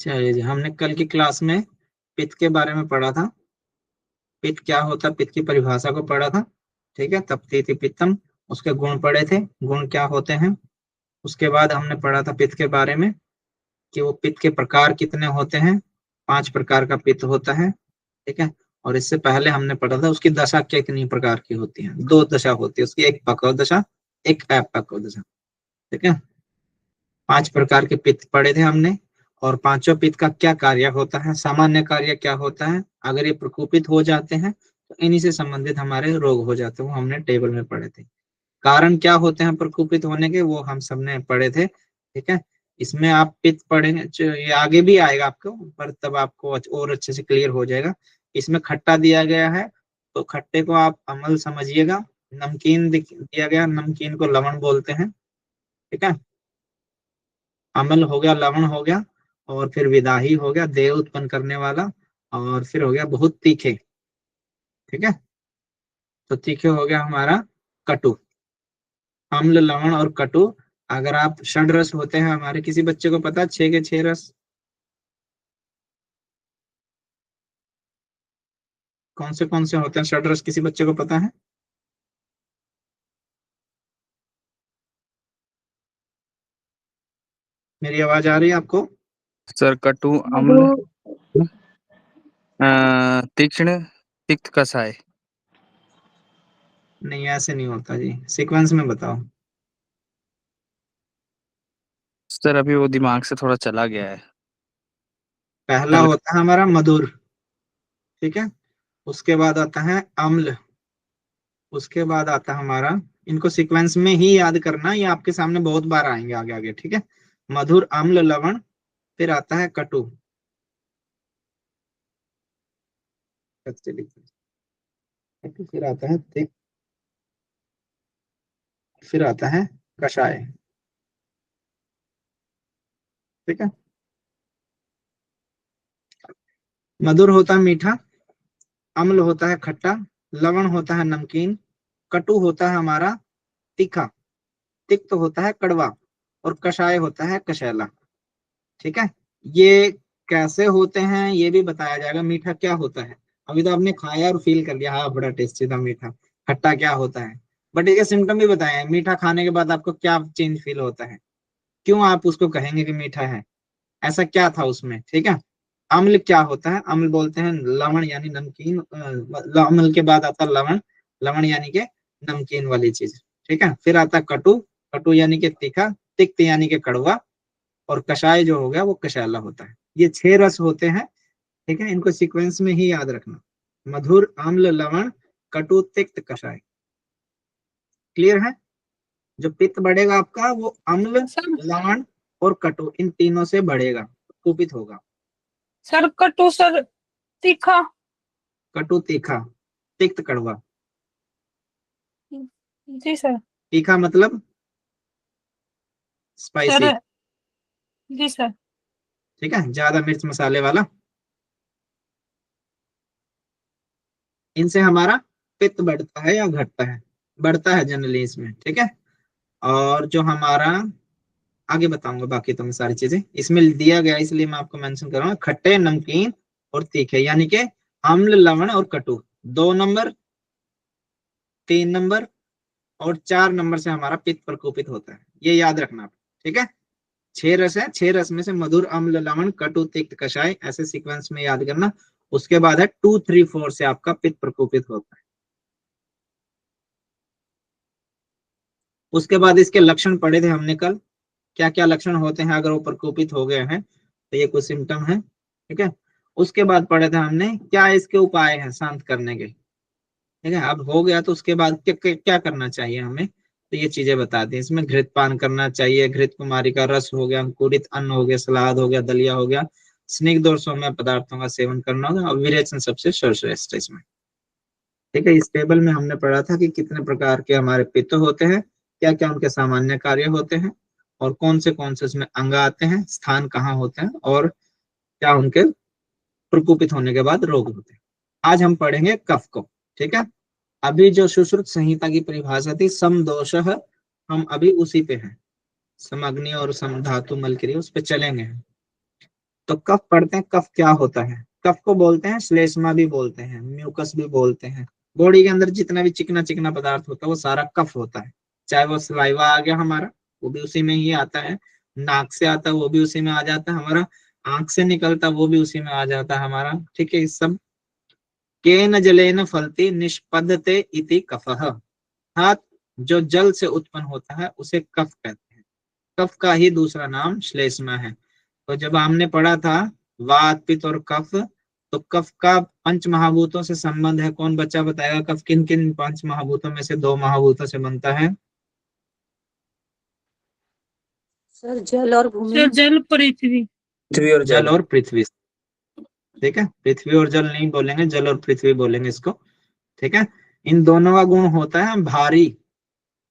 चलिए जी, हमने कल की क्लास में पित्त के बारे में पढ़ा था। पित्त क्या होता है, पित्त की परिभाषा को पढ़ा था। ठीक है, तपतीति पित्तम, उसके गुण पढ़े थे, गुण क्या होते हैं। उसके बाद हमने पढ़ा था पित्त के बारे में कि वो पित्त के प्रकार कितने होते हैं। 5 प्रकार का पित्त होता है। ठीक है, और इससे पहले हमने पढ़ा था उसकी दशा कितनी प्रकार की होती है। 2 दशा होती है उसकी, एक पक्व दशा, एक अपक्व दशा। ठीक है, 5 प्रकार के पित्त पढ़े थे हमने। और पांचों पित्त का क्या कार्य होता है, सामान्य कार्य क्या होता है, अगर ये प्रकोपित हो जाते हैं तो इन्हीं से संबंधित हमारे रोग हो जाते हैं, वो हमने टेबल में पढ़े थे। कारण क्या होते हैं प्रकोपित होने के, वो हम सबने पढ़े थे। ठीक है, इसमें आप पित्त पढ़ेंगे, ये आगे भी आएगा आपको, पर तब आपको और अच्छे से क्लियर हो जाएगा। इसमें खट्टा दिया गया है तो खट्टे को आप अम्ल समझिएगा। नमकीन दिया गया, नमकीन को लवण बोलते हैं। ठीक है, अम्ल हो गया, लवण हो गया, और फिर विदाही हो गया, देह उत्पन्न करने वाला, और फिर हो गया बहुत तीखे। ठीक है, तो तीखे हो गया हमारा कटु। अम्ल, लवण और कटु। अगर आप षड रस होते हैं हमारे, किसी बच्चे को पता है 6 के 6 रस कौन से होते हैं? षड रस किसी बच्चे को पता है? मेरी आवाज आ रही है आपको? सर कटु, अम्ल, तीक्ष्ण, तिक्त, कसाय। नहीं, ऐसे नहीं होता जी, सीक्वेंस में बताओ। सर अभी वो दिमाग से थोड़ा चला गया है। पहला हेलो। होता है हमारा मधुर। ठीक है, उसके बाद आता है अम्ल, उसके बाद आता है हमारा, इनको सीक्वेंस में ही याद करना, ये आपके सामने बहुत बार आएंगे आगे आगे। ठीक है, मधुर, अम्ल, लवण, फिर आता है कटु, फिर आता है तिक्त, फिर आता है कषाय। ठीक है, मधुर होता है मीठा, अम्ल होता है खट्टा, लवण होता है नमकीन, कटु होता है हमारा तीखा, तिक्त होता है कड़वा, और कषाय होता है कषैला। ठीक है, ये कैसे होते हैं ये भी बताया जाएगा। मीठा क्या होता है, अभी तो आपने खाया और फील कर लिया, हाँ बड़ा टेस्टी था मीठा। खट्टा क्या होता है, बट इसके सिम्टम भी बताए हैं। मीठा खाने के बाद आपको क्या चेंज फील होता है, क्यों आप उसको कहेंगे कि मीठा है, ऐसा क्या था उसमें। ठीक है, अम्ल क्या होता है, अम्ल बोलते हैं लवण यानी नमकीन, अम्ल के बाद आता है लवण, लवण यानी के नमकीन वाली चीज। ठीक है, फिर आता है कटु, कटु यानी के तीखा, तिक्त यानी के कड़वा, और कषाय जो हो गया वो कषैला होता है। ये 6 रस होते हैं। ठीक है, इनको सीक्वेंस में ही याद रखना, मधुर, अम्ल, लवण, कटु, तिक्त, कषाय। क्लियर है? जो पित्त बढ़ेगा आपका वो अम्ल, सर लवण और कटु, इन तीनों से बढ़ेगा, कुपित होगा। सर कटु, सर तीखा। कटु तीखा, तिक्त कड़वा। जी सर। तीखा मतलब स्पाइसी। सर जी सर। ठीक है, ज्यादा मिर्च मसाले वाला। इनसे हमारा पित्त बढ़ता है या घटता है? बढ़ता है जनरली इसमें। ठीक है, और जो हमारा, आगे बताऊंगा बाकी तो मैं सारी चीजें, इसमें दिया गया इसलिए मैं आपको मेंशन कर रहा हूँ। खट्टे, नमकीन और तीखे, यानी कि अम्ल, लवण और कटु, 2 नंबर, 3 नंबर और 4 नंबर से हमारा पित्त प्रकोपित होता है, ये याद रखना आप। ठीक है, 6 रस है, 6 रस में से मधुर, अम्ल, लवण, कटु, तिक्त, कषाय, ऐसे सीक्वेंस में याद करना। उसके बाद है 2, 3, 4 से आपका पित्त प्रकोपित होता है। उसके बाद इसके लक्षण पढ़े थे हमने कल, क्या क्या लक्षण होते हैं अगर वो प्रकोपित हो गए हैं, तो ये कुछ सिम्टम है। ठीक है, उसके बाद पढ़े थे हमने क्या इसके उपाय हैं शांत करने के। ठीक है, अब हो गया तो उसके बाद क्या क्या क्या करना चाहिए हमें, तो ये चीजें बता दी। इसमें घृत पान करना चाहिए, घृत कुमारी का रस हो गया, अंकुरित अन्न हो गया, सलाद हो गया, दलिया हो गया, स्निग्ध और सौम्य पदार्थों का सेवन करना होगा, और विरेचन सबसे सर्वश्रेष्ठ है इसमें। ठीक है, इस टेबल में हमने पढ़ा था कि कितने प्रकार के हमारे पित्त होते हैं, क्या क्या उनके सामान्य कार्य होते हैं, और कौन से उसमें अंग आते हैं, स्थान कहाँ होते हैं, और क्या उनके प्रकोपित होने के बाद रोग होते हैं। आज हम पढ़ेंगे कफ को। ठीक है, अभी जो सुश्रुत संहिता की परिभाषा थी सम दोष, हम अभी उसी पे हैं, सम अग्नि और सम धातु मल क्रिया, उस पे चलेंगे। तो कफ पढ़ते हैं, कफ क्या होता है? कफ को बोलते हैं श्लेष्मा भी बोलते हैं, म्यूकस भी बोलते हैं। बॉडी के अंदर जितना भी चिकना चिकना पदार्थ होता है वो सारा कफ होता है। चाहे वो सलाइवा आ गया हमारा, वो भी उसी में ही आता है। नाक से आता है, वो भी उसी में आ जाता है हमारा। आंख से निकलता वो भी उसी में आ जाता है हमारा। ठीक है, इस सब केन जलेन फलति निष्पद्यते इति कफः, अर्थात जो जल से उत्पन्न होता है उसे कफ कहते हैं। कफ का ही दूसरा नाम श्लेष्मा है। तो जब हमने पढ़ा था वात पित्त और कफ, तो कफ का पंच महाभूतों से संबंध है। कौन बच्चा बताएगा कफ किन किन पांच महाभूतों में से दो महाभूतों से बनता है? सर जल और भूमि। सर जल पृथ्वी। पृथ्वी और जल जल। और पृथ्वी। ठीक है, पृथ्वी और जल नहीं बोलेंगे, जल और पृथ्वी बोलेंगे इसको। ठीक है, इन दोनों का गुण होता है भारी।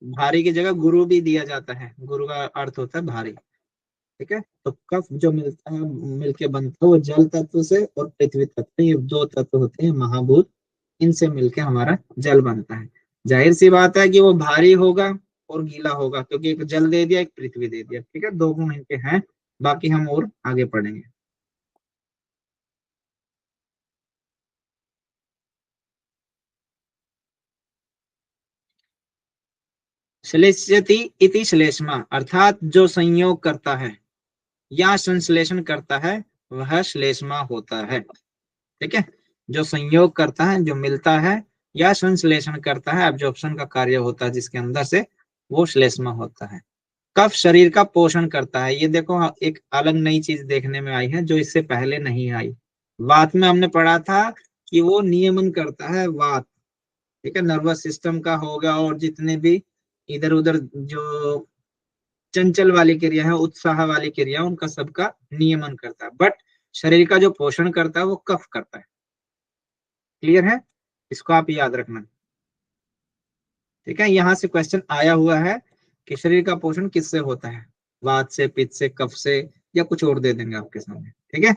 भारी की जगह गुरु भी दिया जाता है, गुरु का अर्थ होता है भारी। ठीक है, तो कफ जो मिलता है मिलके बनता है वो जल तत्व से और पृथ्वी तत्व, ये दो तत्व होते हैं महाभूत, इनसे मिलके हमारा जल बनता है। जाहिर सी बात है कि वो भारी होगा और गीला होगा, क्योंकि एक जल दे दिया एक पृथ्वी दे दिया। ठीक है, दो गुण इनके हैं, बाकी हम और आगे पढ़ेंगे। श्लेष्यति इति श्लेष्मा, अर्थात जो संयोग करता है या संश्लेषण करता है वह श्लेष्मा होता है। ठीक है, जो संयोग करता है, जो मिलता है या संश्लेषण करता है, एब्जॉर्प्शन का कार्य होता है जिसके अंदर से, वो श्लेष्मा होता है। कफ शरीर का पोषण करता है। ये देखो एक अलग नई चीज देखने में आई है जो इससे पहले नहीं आई। वात में हमने पढ़ा था कि वो नियमन करता है, वात। ठीक है, नर्वस सिस्टम का होगा और जितने भी इधर उधर जो चंचल वाली क्रिया है, उत्साह वाली क्रिया, उनका सबका नियमन करता है। बट शरीर का जो पोषण करता है वो कफ करता है। क्लियर है, इसको आप याद रखना। ठीक है, यहां से क्वेश्चन आया हुआ है कि शरीर का पोषण किससे होता है, वात से, पित्त से, कफ से, या कुछ और दे देंगे आपके सामने। ठीक है,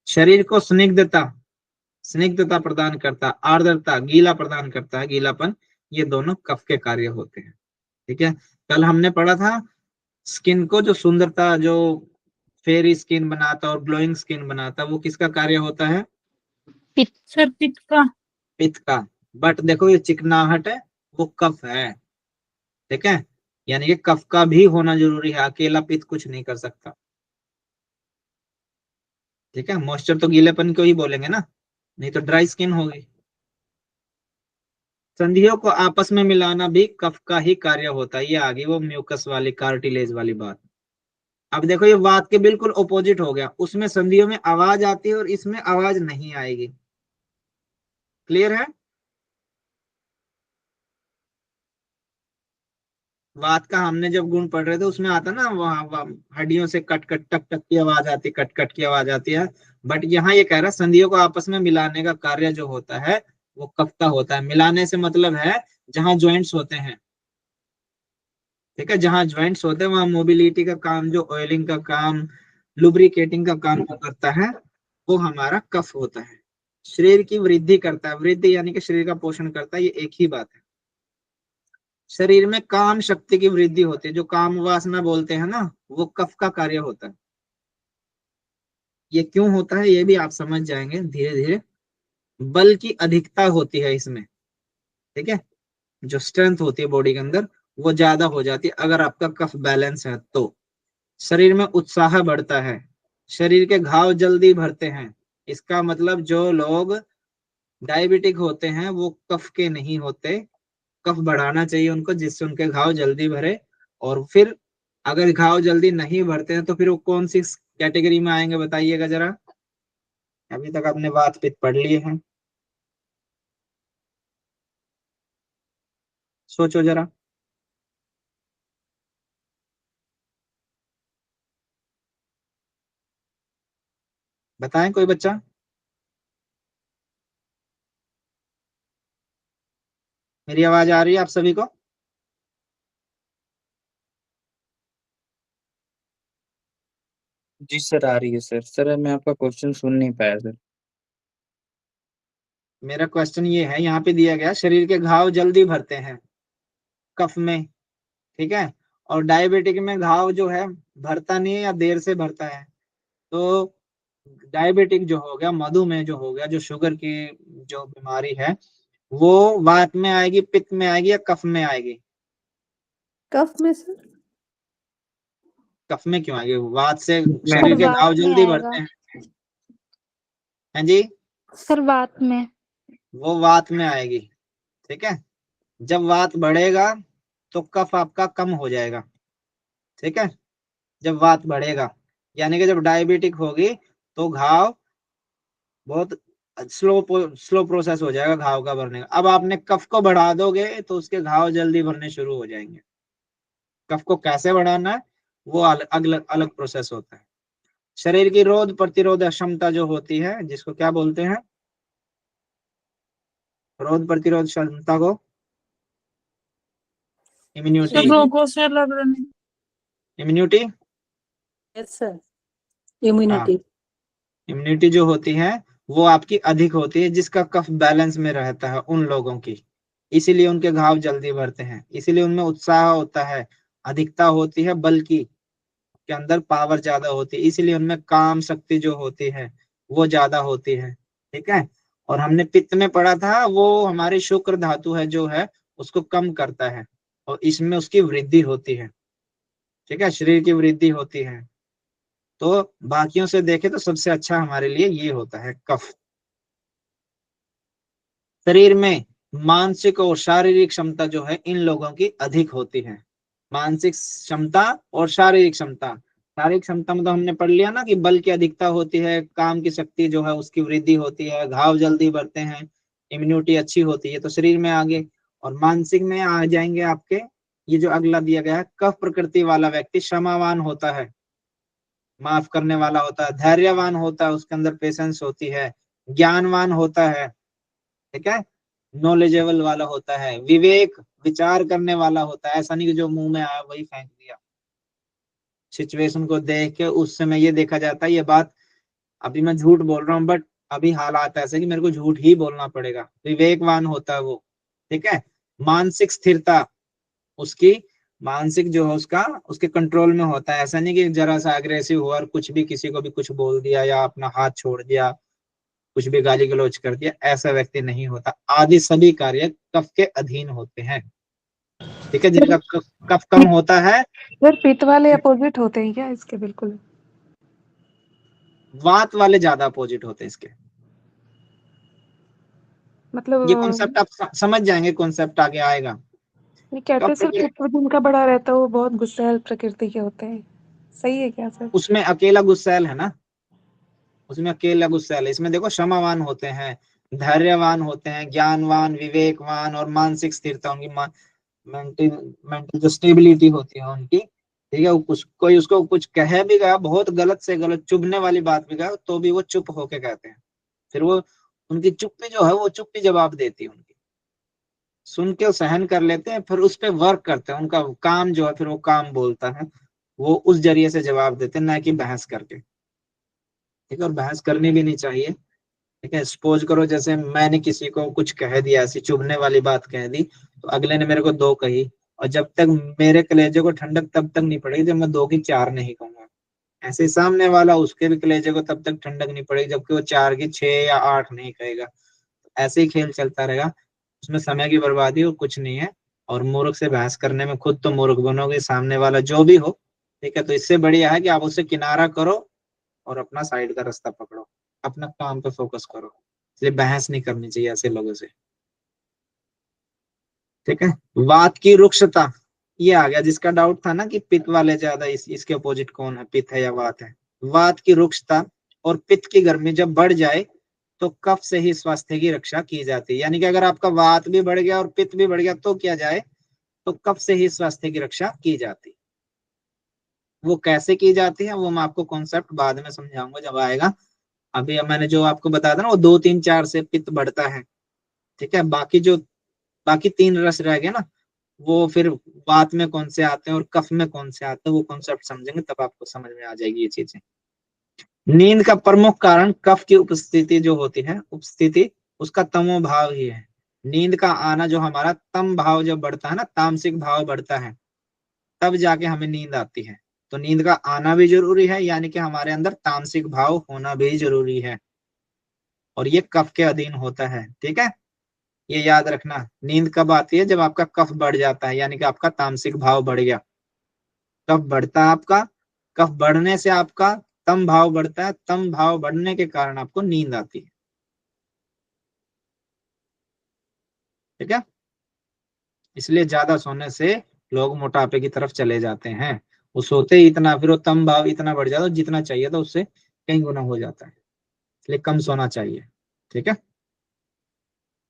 शरीर को स्निग्धता, स्निग्धता प्रदान करता, आर्द्रता, गीला प्रदान करता है, गीलापन, ये दोनों कफ के कार्य होते हैं। ठीक है, कल हमने पढ़ा था स्किन को, जो सुंदरता, जो फेरी स्किन बनाता और ग्लोइंग स्किन बनाता, वो किसका कार्य होता है? पित्त। सर पित्त का। पित्त का। बट देखो ये चिकनाहट है, वो कफ है। ठीक है, यानी कि कफ का भी होना जरूरी है, अकेला पित्त कुछ नहीं कर सकता। ठीक है, मॉइस्चर तो गीलेपन को ही बोलेंगे ना, नहीं तो ड्राई स्किन होगी। संधियों को आपस में मिलाना भी कफ का ही कार्य होता है। ये आ गई वो म्यूकस वाली, कार्टिलेज वाली बात। अब देखो ये वात के बिल्कुल ऑपोजिट हो गया, उसमें संधियों में आवाज आती है और इसमें आवाज नहीं आएगी। क्लियर है? वात का हमने जब गुण पढ़ रहे थे उसमें आता ना, वहां हड्डियों से कट कट टक टक की आवाज आती, कट कट की आवाज आती है। बट यहाँ ये कह रहा है संधियों को आपस में मिलाने का कार्य जो होता है वो कफ का होता है। मिलाने से मतलब है जहां ज्वाइंट्स होते हैं। ठीक है, जहां ज्वाइंट्स होते हैं वहां मोबिलिटी का काम, जो ऑयलिंग का काम, लुब्रिकेटिंग का काम जो करता है वो हमारा कफ होता है। शरीर की वृद्धि करता है, वृद्धि यानी कि शरीर का पोषण करता है, ये एक ही बात है। शरीर में काम शक्ति की वृद्धि होती है, जो काम वासना बोलते हैं ना, वो कफ का कार्य होता है। ये क्यों होता है ये भी आप समझ जाएंगे धीरे धीरे। बल की अधिकता होती है इसमें। ठीक है, जो स्ट्रेंथ होती है बॉडी के अंदर वो ज्यादा हो जाती है अगर आपका कफ बैलेंस है तो। शरीर में उत्साह बढ़ता है, शरीर के घाव जल्दी भरते हैं। इसका मतलब जो लोग डायबिटिक होते हैं वो कफ के नहीं होते, कफ बढ़ाना चाहिए उनको जिससे उनके घाव जल्दी भरे। और फिर अगर घाव जल्दी नहीं भरते हैं तो फिर वो कौन सी कैटेगरी में आएंगे बताइएगा जरा। अभी तक आपने वात पित्त पढ़ लिए हैं, सोचो जरा। बताएं कोई बच्चा। मेरी आवाज आ रही है आप सभी को? जी सर आ रही है सर। सर मैं आपका क्वेश्चन सुन नहीं पाया सर। मेरा क्वेश्चन ये है, यहाँ पे दिया गया शरीर के घाव जल्दी भरते हैं कफ में। ठीक है, और डायबिटिक में घाव जो है भरता नहीं है या देर से भरता है। तो डायबिटिक जो हो गया, मधुमेह जो हो गया, जो शुगर की जो बीमारी है, वो वात में आएगी, पित्त में आएगी या कफ में आएगी? कफ में सर? कफ में क्यों आएगी? वात से में शरीर के वात घाव में जल्दी आएगा बढ़ते हैं। हैं जी? सर, वात में। वो वात में आएगी। ठीक है, जब वात बढ़ेगा तो कफ आपका कम हो जाएगा। ठीक है, जब वात बढ़ेगा, यानी कि जब डायबिटिक होगी तो घाव बहुत स्लो प्रोसेस हो जाएगा घाव का भरने का। अब आपने कफ को बढ़ा दोगे तो उसके घाव जल्दी भरने शुरू हो जाएंगे। कफ को कैसे बढ़ाना है वो अलग अलग प्रोसेस होता है। शरीर की रोग प्रतिरोधक क्षमता जो होती है, जिसको क्या बोलते हैं? रोग प्रतिरोध क्षमता को इम्यूनिटी। सर रोगों से लड़ने। इम्यूनिटी, यस सर, हाँ, इम्यूनिटी। इम्यूनिटी जो होती है वो आपकी अधिक होती है जिसका कफ बैलेंस में रहता है उन लोगों की, इसीलिए उनके घाव जल्दी भरते हैं, इसीलिए उनमें उत्साह होता है, अधिकता होती है, बल्कि के अंदर पावर ज्यादा होती है, इसीलिए उनमें काम शक्ति जो होती है वो ज्यादा होती है। ठीक है, और हमने पित्त में पढ़ा था वो हमारी शुक्र धातु है जो है उसको कम करता है, और इसमें उसकी वृद्धि होती है। ठीक है, शरीर की वृद्धि होती है। तो बाकियों से देखे तो सबसे अच्छा हमारे लिए ये होता है कफ। शरीर में मानसिक और शारीरिक क्षमता जो है इन लोगों की अधिक होती है। मानसिक क्षमता और शारीरिक क्षमता। शारीरिक क्षमता मतलब हमने पढ़ लिया ना कि बल की अधिकता होती है, काम की शक्ति जो है उसकी वृद्धि होती है, घाव जल्दी बढ़ते हैं, इम्यूनिटी अच्छी होती है, तो शरीर में आगे। और मानसिक में आ जाएंगे आपके, ये जो अगला दिया गया है, कफ प्रकृति वाला व्यक्ति क्षमावान होता है, माफ करने वाला होता है, धैर्यवान होता है, उसके अंदर पेशेंस होती है, ज्ञानवान होता है। ठीक है, नॉलेजेबल वाला होता है, विवेक विचार करने वाला होता है। ऐसा नहीं कि जो मुंह में आया वही फेंक दिया। सिचुएशन को देख के उस समय ये देखा जाता है, ये बात अभी मैं झूठ बोल रहा हूँ बट अभी हालात ऐसे कि मेरे को झूठ ही बोलना पड़ेगा, विवेकवान होता है वो। ठीक है, मानसिक स्थिरता उसकी, मानसिक जो है उसका उसके कंट्रोल में होता है। ऐसा नहीं कि जरा सा अग्रेसिव हुआ और कुछ भी किसी को भी कुछ बोल दिया या अपना हाथ छोड़ दिया, कुछ भी गाली गलौज कर दिया, ऐसा व्यक्ति नहीं होता। आदि सभी कार्य कफ के अधीन होते हैं। ठीक है, जिनका कफ कम होता है, सर पित्त वाले अपोजिट होते हैं क्या इसके? बिल्कुल वात वाले ज्यादा अपोजिट होते हैं इसके। मतलब ये कॉन्सेप्ट आप समझ जाएंगे, कॉन्सेप्ट आगे आएगा। ये कहते हैं कफ सर पित्त जिनका बड़ा रहता है वो बहुत गुस्सैल प्रकृति के होते हैं, सही है क्या सर? उसमें अकेला गुस्सैल है ना, उसमें अकेला गुस्सैल है। इसमें देखो क्षमावान होते हैं, धैर्यवान होते हैं, ज्ञानवान, विवेकवान और मानसिक स्थिरता उनकी, मेंटल मेंटल जो स्टेबिलिटी होती है उनकी। ठीक है, वो कुछ कोई उसको कुछ कहे भी गया, बहुत गलत से गलत चुभने वाली बात भी गया, तो भी वो चुप होके कहते हैं। फिर वो उनकी चुप्पी जो है वो चुप्पी जवाब देती है उनकी, सुन के वो सहन कर लेते हैं, फिर उस पर वर्क करते हैं। उनका काम जो है फिर वो काम बोलता है, वो उस जरिए से जवाब देते हैं, ना कि बहस करके। ठीक है, और बहस करनी भी नहीं चाहिए। ठीक है, सपोज करो जैसे मैंने किसी को कुछ कह दिया, ऐसी चुभने वाली बात कह दी, तो अगले ने मेरे को दो कही, और जब तक मेरे कलेजे को ठंडक तब तक नहीं पड़ेगी जब मैं दो की चार नहीं कहूंगा। ऐसे सामने वाला उसके भी कलेजे को तब तक ठंडक नहीं पड़ेगी जबकि वो चार की छह या आठ नहीं कहेगा। ऐसे ही खेल चलता रहेगा, उसमें समय की बर्बादी और कुछ नहीं है। और मूर्ख से बहस करने में खुद तो मूर्ख बनोगे, सामने वाला जो भी हो। ठीक है, तो इससे बढ़िया है कि आप उससे किनारा करो और अपना साइड का रास्ता पकड़ो, अपना काम पे फोकस करो। इसलिए बहस नहीं करनी चाहिए ऐसे लोगों से। ठीक है, वात की रुक्षता, ये आ गया जिसका डाउट था ना कि पित्त वाले ज्यादा, इसके अपोजिट कौन है, पित्त है या वात है। वात की रुक्षता और पित्त की गर्मी जब बढ़ जाए तो कफ से ही स्वास्थ्य की रक्षा की जाती है। यानी कि अगर आपका वात भी बढ़ गया और पित्त भी बढ़ गया तो क्या जाए, तो कफ से ही स्वास्थ्य की रक्षा की जाती। वो कैसे की जाती है वो मैं आपको कॉन्सेप्ट बाद में समझाऊंगा जब आएगा। अभी मैंने जो आपको बताया था ना वो 2 3 4 से पित्त बढ़ता है। ठीक है, बाकी तीन रस रह गए ना, वो फिर वात में कौन से आते हैं और कफ में कौन से आते हैं, वो कॉन्सेप्ट समझेंगे तब आपको समझ में आ जाएगी ये चीजें। नींद का प्रमुख कारण कफ की उपस्थिति जो होती है, उपस्थिति उसका तमो भाव ही है। नींद का आना जो हमारा तम भाव जब बढ़ता है ना, तामसिक भाव बढ़ता है, तब जाके हमें नींद आती है। तो नींद का आना भी जरूरी है, यानी कि हमारे अंदर तामसिक भाव होना भी जरूरी है, और ये कफ के अधीन होता है। ठीक है, ये याद रखना। नींद कब आती है? जब आपका कफ बढ़ जाता है, यानी कि आपका तामसिक भाव बढ़ गया। कफ बढ़ता है आपका, कफ बढ़ने से आपका तम भाव बढ़ता है, तम भाव बढ़ने के कारण आपको नींद आती है। ठीक है, इसलिए ज्यादा सोने से लोग मोटापे की तरफ चले जाते हैं। वो सोते ही इतना, फिर वो तम भाव इतना बढ़ जाता है, जितना चाहिए था उससे कई गुना हो जाता है, इसलिए कम सोना चाहिए। ठीक है,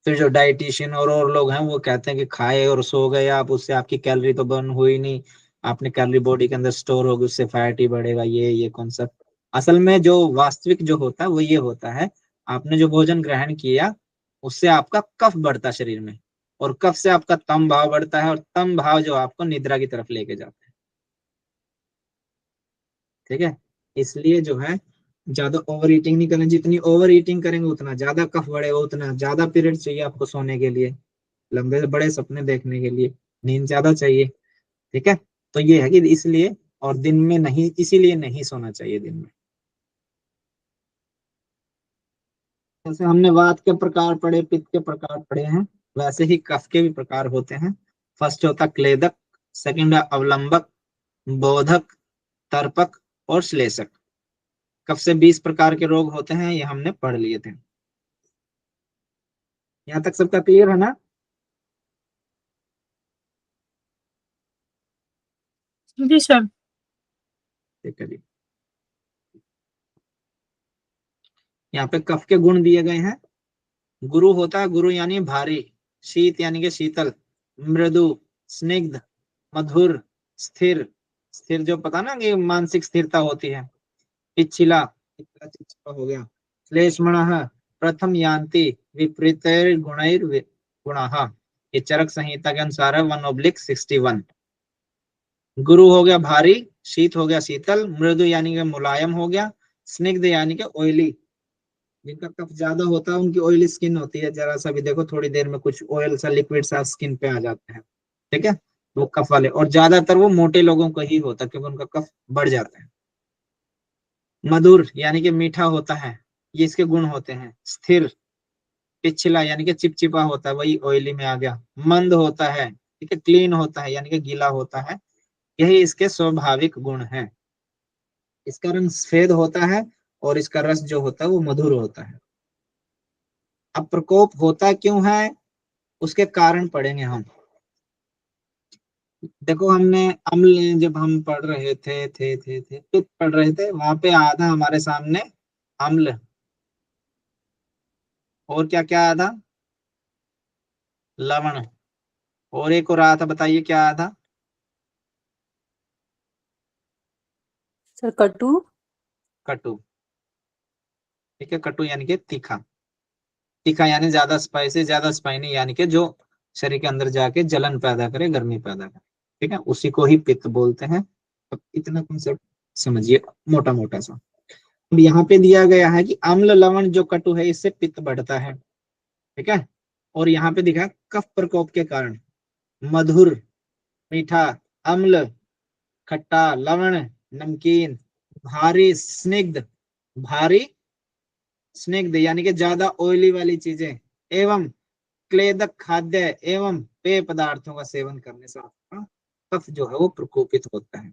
फिर जो डाइटिशियन और लोग हैं वो कहते हैं कि खाए और सो गए आप, उससे आपकी कैलोरी तो बर्न हुई नहीं, आपने कैलोरी बॉडी के अंदर स्टोर होगी, उससे फैट ही बढ़ेगा। ये कॉन्सेप्ट असल में जो वास्तविक जो होता है वो ये होता है, आपने जो भोजन ग्रहण किया उससे आपका कफ बढ़ता है शरीर में, और कफ से आपका तम भाव बढ़ता है, और तम भाव जो आपको निद्रा की तरफ लेके जाता है। ठीक है, इसलिए जो है ज्यादा ओवर ईटिंग नहीं करना। जितनी ओवर ईटिंग करेंगे उतना ज्यादा कफ बढ़ेगा, उतना ज्यादा पीरियड चाहिए आपको सोने के लिए, लंबे बड़े सपने देखने के लिए नींद ज्यादा चाहिए। ठीक है, तो ये है कि इसलिए, और दिन में नहीं, इसीलिए नहीं सोना चाहिए दिन में। जैसे हमने वात के प्रकार पढ़े, पित्त के प्रकार पढ़े हैं, वैसे ही कफ के भी प्रकार होते हैं। फर्स्ट होता क्लेदक, सेकंड है अवलंबक, बोधक, तर्पक और श्लेषक। कफ से 20 प्रकार के रोग होते हैं, ये हमने पढ़ लिए थे। यहाँ तक सबका क्लियर है ना? जी सर। ठीक है जी, यहाँ पे कफ के गुण दिए गए हैं। गुरु होता है, गुरु यानी भारी, शीत यानी कि शीतल, मृदु, स्निग्ध, मधुर, स्थिर, स्थिर जो पता ना कि मानसिक स्थिरता होती है, पिछला, चिपचिपा हो गया, श्लेष्मणः, प्रथम यान्ति विपरीत गुणैर गुणः, ये चरक संहिता के अनुसार है 1/61। गुरु हो गया भारी, शीत हो गया शीतल, मृदु यानी कि मुलायम हो गया, स्निग्ध यानी कि ऑयली, जिनका कफ ज्यादा होता है उनकी ऑयली स्किन होती है, जरा सा भी देखो थोड़ी देर में कुछ ऑयल सा लिक्विड सा स्किन पे आ जाते हैं। ठीक है, वो कफ वाले, और ज्यादातर वो मोटे लोगों को ही होता है क्योंकि उनका कफ बढ़ जाता है। मधुर यानी कि मीठा होता है, ये इसके गुण होते हैं। स्थिर, पिछला यानी कि चिपचिपा होता है, वही ऑयली में आ गया। मंद होता है, ठीक है, क्लीन होता है यानी कि गीला होता है, यही इसके स्वाभाविक गुण हैं। इसका रंग सफेद होता है, और इसका रस जो होता है वो मधुर होता है। अब प्रकोप होता क्यों है, उसके कारण पढ़ेंगे हम। देखो हमने अम्ल, जब हम पढ़ रहे थे पित्त पढ़ रहे थे, वहां पे आया था हमारे सामने अम्ल, और क्या क्या आया था? लवण, और एक और आया था, बताइए क्या आया था? सर कटु। कटु। ठीक है, कटु यानी कि तीखा, तीखा यानी ज्यादा स्पाइसी, ज्यादा स्पाइनी यानी कि जो शरीर के अंदर जाके जलन पैदा करे, गर्मी पैदा करे। ठीक है, उसी को ही पित्त बोलते हैं। अब इतना कॉन्सेप्ट समझिए मोटा मोटा सा। अब यहाँ पे दिया गया है कि अम्ल लवण जो कटु है इससे पित्त बढ़ता है। ठीक है, और यहाँ पे दिखा कफ प्रकोप के कारण मधुर, मीठा, अम्ल, खट्टा, लवण, नमकीन, भारी, स्निग्ध, भारी स्निग्ध यानी कि ज्यादा ऑयली वाली चीजें, एवं क्लेदक खाद्य एवं पेय पदार्थों का सेवन करने से आपका कफ जो है वो प्रकोपित होता है।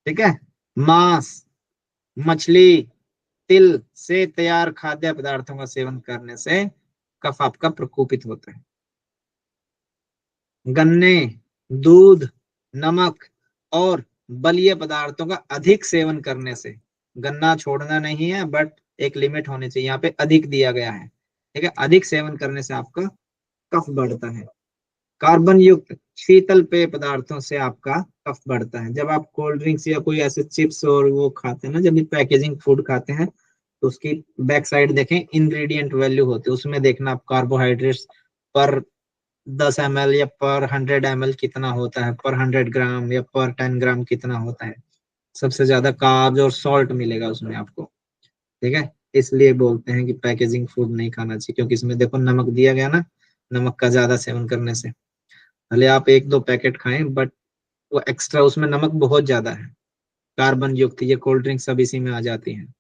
ठीक है, मांस, मछली, तिल से तैयार खाद्य पदार्थों का सेवन करने से कफ आपका प्रकोपित होता है। गन्ने, दूध, नमक और बलीय पदार्थों का अधिक सेवन करने से, गन्ना छोड़ना नहीं है बट एक लिमिट होनी चाहिए, यहाँ पे अधिक दिया गया है। ठीक है, अधिक सेवन करने से आपका कफ बढ़ता है। कार्बन युक्त शीतल पेय पदार्थों से आपका कफ बढ़ता है। जब आप कोल्ड ड्रिंक्स या कोई ऐसे चिप्स और वो खाते हैं ना, जब भी पैकेजिंग फूड खाते हैं, तो उसकी बैक साइड देखें, इंग्रेडिएंट वैल्यू होती है, उसमें देखना आप कार्बोहाइड्रेट्स पर 10 ml या पर 100 ml कितना होता है, पर 100 ग्राम या पर 10 ग्राम कितना होता है। सबसे ज्यादा कार्ब्स और सॉल्ट मिलेगा उसमें आपको। ठीक है, इसलिए बोलते हैं कि पैकेजिंग फूड नहीं खाना चाहिए, क्योंकि इसमें देखो नमक दिया गया ना, नमक का ज्यादा सेवन करने से, भले आप 1-2 पैकेट खाएं बट वो एक्स्ट्रा, उसमें नमक बहुत ज्यादा है, कार्बन युक्त, ये कोल्ड ड्रिंक सब इसी में आ जाती हैं।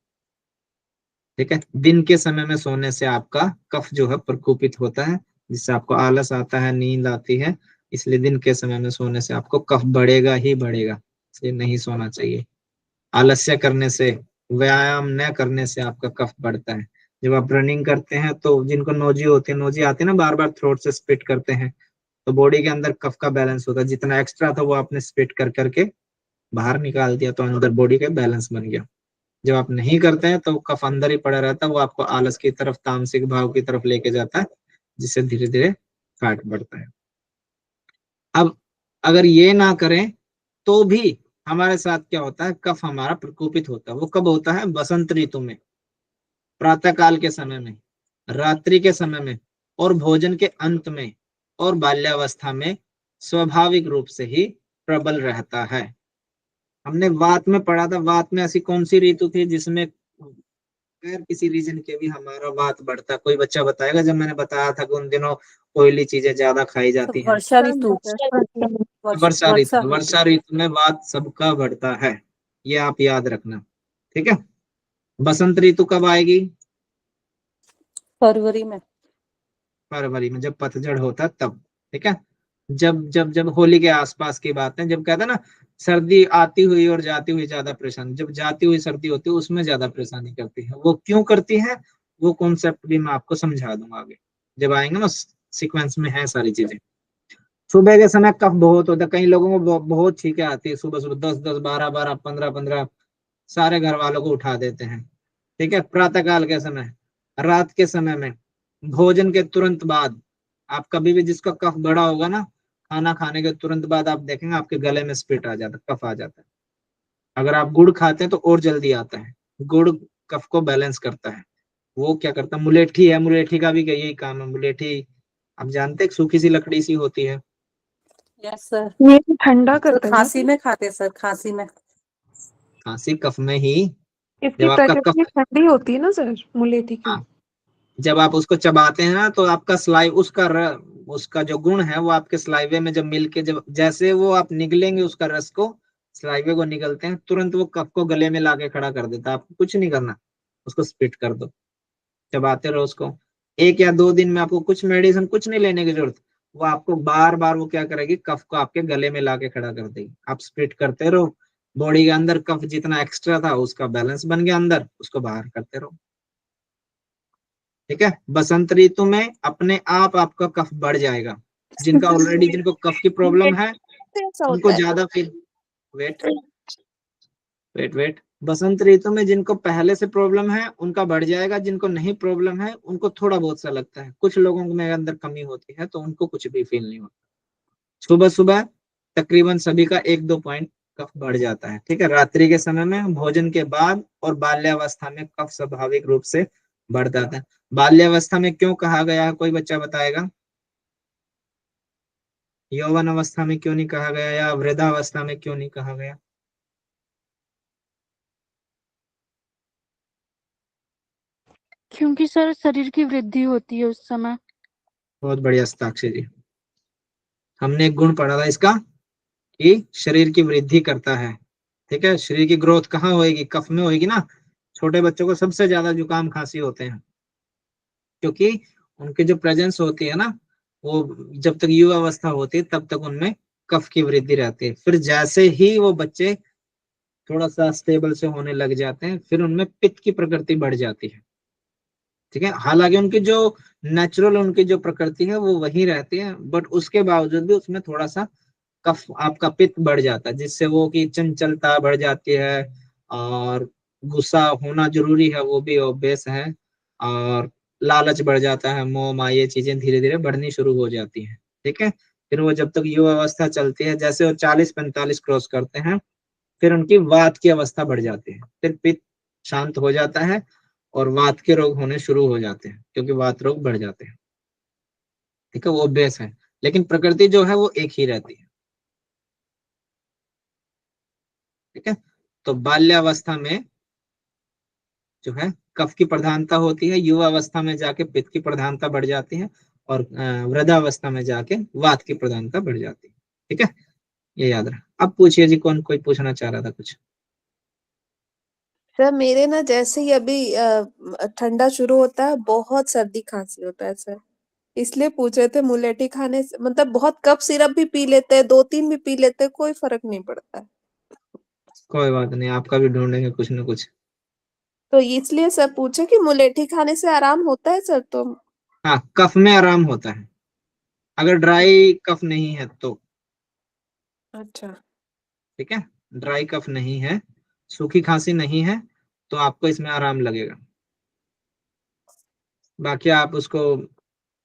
ठीक है, दिन के समय में सोने से आपका कफ जो है प्रकोपित होता है, जिससे आपको आलस आता है, नींद आती है। इसलिए दिन के समय में सोने से आपको कफ बढ़ेगा ही बढ़ेगा, इसलिए नहीं सोना चाहिए। आलस्य करने से, व्यायाम न करने से आपका कफ बढ़ता है। जब आप रनिंग करते हैं तो जिनको नोजी होती है, नोजी आती है ना, बार बार थ्रोट से स्पिट करते हैं, तो बॉडी के अंदर कफ का बैलेंस होता है, जितना एक्स्ट्रा था वो आपने स्पिट कर करके बाहर निकाल दिया, तो अंदर बॉडी का बैलेंस बन गया। जब आप नहीं करते हैं तो कफ अंदर ही पड़ा रहता है, वो आपको आलस की तरफ, तामसिक भाव की तरफ लेके जाता है, जिससे धीरे धीरे फैट बढ़ता है। अब अगर ये ना करें तो भी हमारे साथ क्या होता है, कफ हमारा प्रकोपित होता है। वो कब होता है? बसंत ऋतु में, प्रातः काल के समय में, रात्रि के समय में, और भोजन के अंत में, और बाल्यावस्था में स्वाभाविक रूप से ही प्रबल रहता है। हमने वात में पढ़ा था, वात में ऐसी कौन सी ऋतु थी जिसमें बगैर किसी रीजन के भी हमारा वात बढ़ता? कोई बच्चा बताएगा? जब मैंने बताया था कि उन दिनों ऑयली चीजें ज्यादा खाई जाती हैं। वर्षा ऋतु। वर्षा ऋतु, वर्षा ऋतु में वात सबका बढ़ता है, ये आप याद रखना। ठीक है, बसंत ऋतु कब आएगी? फरवरी में। फरवरी में, जब पतझड़ होता तब। ठीक है, जब जब जब होली के आसपास की बात है, जब कहते हैं ना सर्दी आती हुई और जाती हुई ज्यादा परेशानी, जब जाती हुई सर्दी होती है उसमें ज्यादा परेशानी करती है। वो क्यों करती है, वो कॉन्सेप्ट भी मैं आपको समझा दूंगा आगे जब आएंगे ना, सीक्वेंस में है सारी चीजें। सुबह के समय कफ बहुत होता है, कई लोगों को बहुत छींकें आती है सुबह सुबह, 10-10, 12-12, 15-15, सारे घर वालों को उठा देते हैं। ठीक है, प्रातः काल के समय, रात के समय में, भोजन के तुरंत बाद, आप कभी भी जिसका कफ बड़ा होगा ना, खाना खाने के तुरंत बाद आप देखेंगे आपके गले में स्पिट आ जाता है, कफ आ जाता है। अगर आप गुड़ खाते हैं तो और जल्दी आता है। गुड़ कफ को बैलेंस करता है। वो क्या करता है, मुलेठी है, मुलेठी का भी यही काम है। मुलेठी आप जानते हैं, सूखी सी लकड़ी सी होती है। Yes sir. ये ठंडा करते हैं ना? खांसी में खाते सर, खांसी में। खांसी कफ में ही, इसकी जब आपका प्रकृति कफ, ठंडी होती है ना सर, मुलेठी की। हाँ, जब आप उसको चबाते हैं ना तो आपका स्लाइव, उसका जो गुण है वो आपके स्लाइवे में जब मिलके, जब जैसे वो आप निगलेंगे उसका रस को, स्लाइवे को निगलते हैं, तुरंत वो कफ को गले में लाके खड़ा कर देता है। आपको कुछ नहीं करना, उसको स्पिट कर दो, चबाते रहो उसको। 1 या 2 दिन में आपको कुछ मेडिसिन कुछ नहीं लेने की जरूरत, वो आपको बार बार वो क्या करेगी, कफ को आपके गले में लाके खड़ा कर देगी। आप स्पिट करते रहो, बॉडी के अंदर कफ जितना एक्स्ट्रा था उसका बैलेंस बन गया, अंदर उसको बाहर करते रहो। ठीक है, बसंत ऋतु में अपने आप आपका कफ बढ़ जाएगा। जिनका ऑलरेडी, जिनको कफ की प्रॉब्लम है ऐसा उनको होता है। ज्यादा फील, वेट वेट वेट, बसंत ऋतु में जिनको पहले से प्रॉब्लम है उनका बढ़ जाएगा, जिनको नहीं प्रॉब्लम है उनको थोड़ा बहुत सा लगता है। कुछ लोगों में अंदर कमी होती है तो उनको कुछ भी फील नहीं होता। सुबह सुबह तकरीबन सभी का 1-2 पॉइंट कफ बढ़ जाता है। ठीक है, रात्रि के समय में, भोजन के बाद, और बाल्यावस्था में कफ स्वाभाविक रूप से बढ़ जाता है। बाल्यावस्था में क्यों कहा गया है, कोई बच्चा बताएगा? यौवन अवस्था में क्यों नहीं कहा गया, या वृद्धावस्था में क्यों नहीं कहा गया? क्योंकि सर शरीर की वृद्धि होती है उस समय। बहुत बढ़िया हस्ताक्षर जी, हमने एक गुण पढ़ा था इसका कि शरीर की वृद्धि करता है। ठीक है, शरीर की ग्रोथ कहाँ होएगी, कफ में होएगी ना। छोटे बच्चों को सबसे ज्यादा जुकाम खांसी होते हैं, क्योंकि उनकी जो प्रेजेंस होती है ना, वो जब तक युवा अवस्था होती है तब तक उनमें कफ की वृद्धि रहती है। फिर जैसे ही वो बच्चे थोड़ा सा स्टेबल से होने लग जाते हैं, फिर उनमें पित्त की प्रकृति बढ़ जाती है। ठीक है, हालांकि उनकी जो नेचुरल, उनकी जो प्रकृति है वो वही रहती है, बट उसके बावजूद भी उसमें थोड़ा सा कफ, आपका पित्त बढ़ जाता है, जिससे वो की चंचलता बढ़ जाती है, और गुस्सा होना जरूरी है, वो भी ऑब्वियस है, और लालच बढ़ जाता है, मोह माया, ये चीजें धीरे धीरे बढ़नी शुरू हो जाती हैं। ठीक है, फिर वो जब तक युवा अवस्था चलती है, जैसे वो 40-45 क्रॉस करते हैं, फिर उनकी वात की अवस्था बढ़ जाती है, फिर पित्त शांत हो जाता है और वात के रोग होने शुरू हो जाते हैं, क्योंकि वात रोग बढ़ जाते हैं। ठीक है, वो ऑब्वियस है, लेकिन प्रकृति जो है वो एक ही रहती है। ठीक है, तो बाल्यावस्था में जो है कफ की प्रधानता होती है, युवा अवस्था में जाके पित्त की प्रधानता बढ़ जाती है, और वृद्धावस्था में जाके वात की प्रधानता बढ़ जाती है। ठीक है, ये याद रख। अब पूछिए जी, कौन कोई पूछना चाह रहा था कुछ? सर मेरे ना जैसे ही अभी ठंडा शुरू होता है बहुत सर्दी खांसी होता है सर, इसलिए पूछ रहे थे मुलेठी खाने से मतलब बहुत कप सिरप भी पी लेते हैं, 2-3 भी पी लेते हैं, कोई फर्क नहीं पड़ता है। कोई बात नहीं, आपका भी ढूंढेंगे कुछ ना कुछ। तो इसलिए सर पूछे कि मुलेठी खाने से आराम होता है सर? तो हाँ, कफ में आराम होता है, अगर ड्राई कफ नहीं है तो। अच्छा ठीक है, ड्राई कफ नहीं है, सूखी खांसी नहीं है, तो आपको इसमें आराम लगेगा। बाकी आप उसको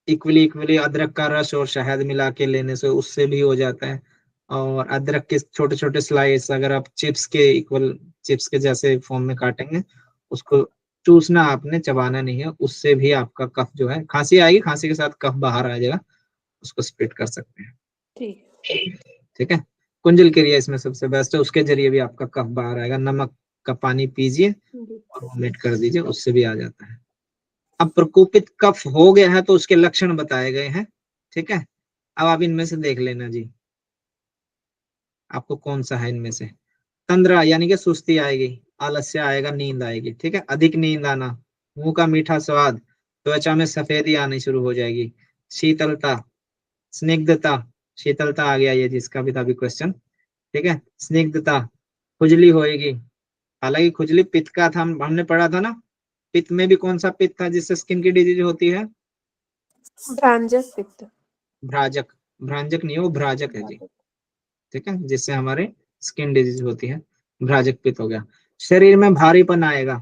इक्वली इक्वली अदरक का रस और शहद मिला के लेने से उससे भी हो जाता है। और अदरक के छोटे छोटे स्लाइस अगर आप चिप्स के इक्वल, चिप्स के जैसे फॉर्म में काटेंगे, उसको चूसना आपने, चबाना नहीं है, उससे भी आपका कफ जो है, खांसी आएगी, खांसी के साथ कफ बाहर आ जाएगा, उसको स्प्लिट कर सकते हैं। ठीक। ठीक है, कुंजल क्रिया इसमें सबसे बेस्ट है, उसके जरिए भी आपका कफ बाहर आएगा। नमक का पानी पीजिए और वोमिट कर दीजिए, उससे भी आ जाता है। अब प्रकोपित कफ हो गया है तो उसके लक्षण बताए गए हैं। ठीक है, अब आप इनमें से देख लेना जी, आपको कौन सा है इनमें से। तंद्रा यानी कि सुस्ती आएगी, आलस्य आएगा, नींद आएगी। ठीक है, अधिक नींद आना, मुंह का मीठा स्वाद, त्वचा में सफेदी आनी शुरू हो जाएगी, शीतलता, स्निग्धता, शीतलता आ गया ये जिसका भी था अभी क्वेश्चन। ठीक है, स्निग्धता, खुजली होएगी। हालांकि खुजली पित्त का था, हमने पढ़ा था ना, पित्त में भी कौन सा पित्त था जिससे स्किन की डिजीज होती है? भ्रांजक पित्त। भ्राजक, भ्रांजक नहीं है वो, भ्राजक है जी। ठीक है, जिससे हमारे स्किन डिजीज होती है, भ्राजक पित्त हो गया। शरीर में भारीपन आएगा,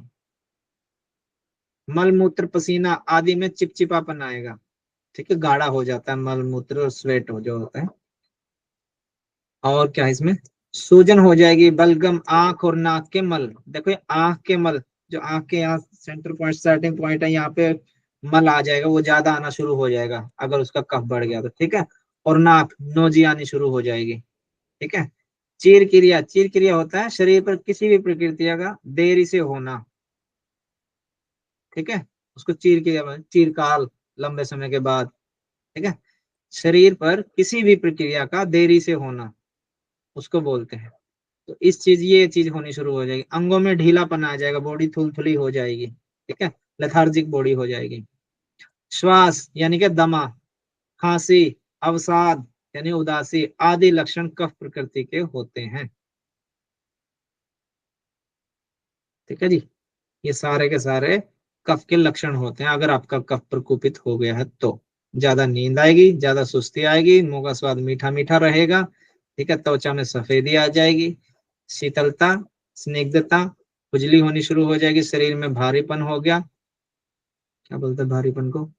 मल मूत्र पसीना आदि में चिपचिपापन आएगा। ठीक है, गाढ़ा हो जाता है मल मूत्र और स्वेट हो जो होता है। और क्या है इसमें, सूजन हो जाएगी, बलगम, आंख और नाक के मल। देखो ये आंख के मल, जो आंख के यहाँ सेंटर पॉइंट, स्टार्टिंग पॉइंट है, यहाँ पे मल आ जाएगा, वो ज्यादा आना शुरू हो जाएगा अगर उसका कफ बढ़ गया तो। ठीक है, और नाक, नोजी आनी शुरू हो जाएगी। ठीक है, चीर क्रिया, चीर क्रिया होता है शरीर पर किसी भी प्रकृति का देरी से होना। ठीक है, उसको चीर क्रिया, चीरकाल, लंबे समय के बाद। ठीक है, शरीर पर किसी भी प्रक्रिया का देरी से होना, उसको बोलते हैं। तो इस चीज, ये चीज होनी शुरू हो जाएगी। अंगों में ढीलापन आ जाएगा, बॉडी थुलथुली हो जाएगी। ठीक है, लेथार्जिक बॉडी हो जाएगी। श्वास यानी कि दमा, खांसी, अवसाद यानी उदासी आदि लक्षण कफ प्रकृति के होते हैं। ठीक है जी, ये सारे के सारे कफ के लक्षण होते हैं अगर आपका कफ प्रकोपित हो गया है तो। ज्यादा नींद आएगी, ज्यादा सुस्ती आएगी, मुंह का स्वाद मीठा मीठा रहेगा। ठीक है, त्वचा में सफेदी आ जाएगी, शीतलता, स्निग्धता, खुजली होनी शुरू हो जाएगी, शरीर में भारीपन हो गया। क्या बोलते हैं भारीपन को?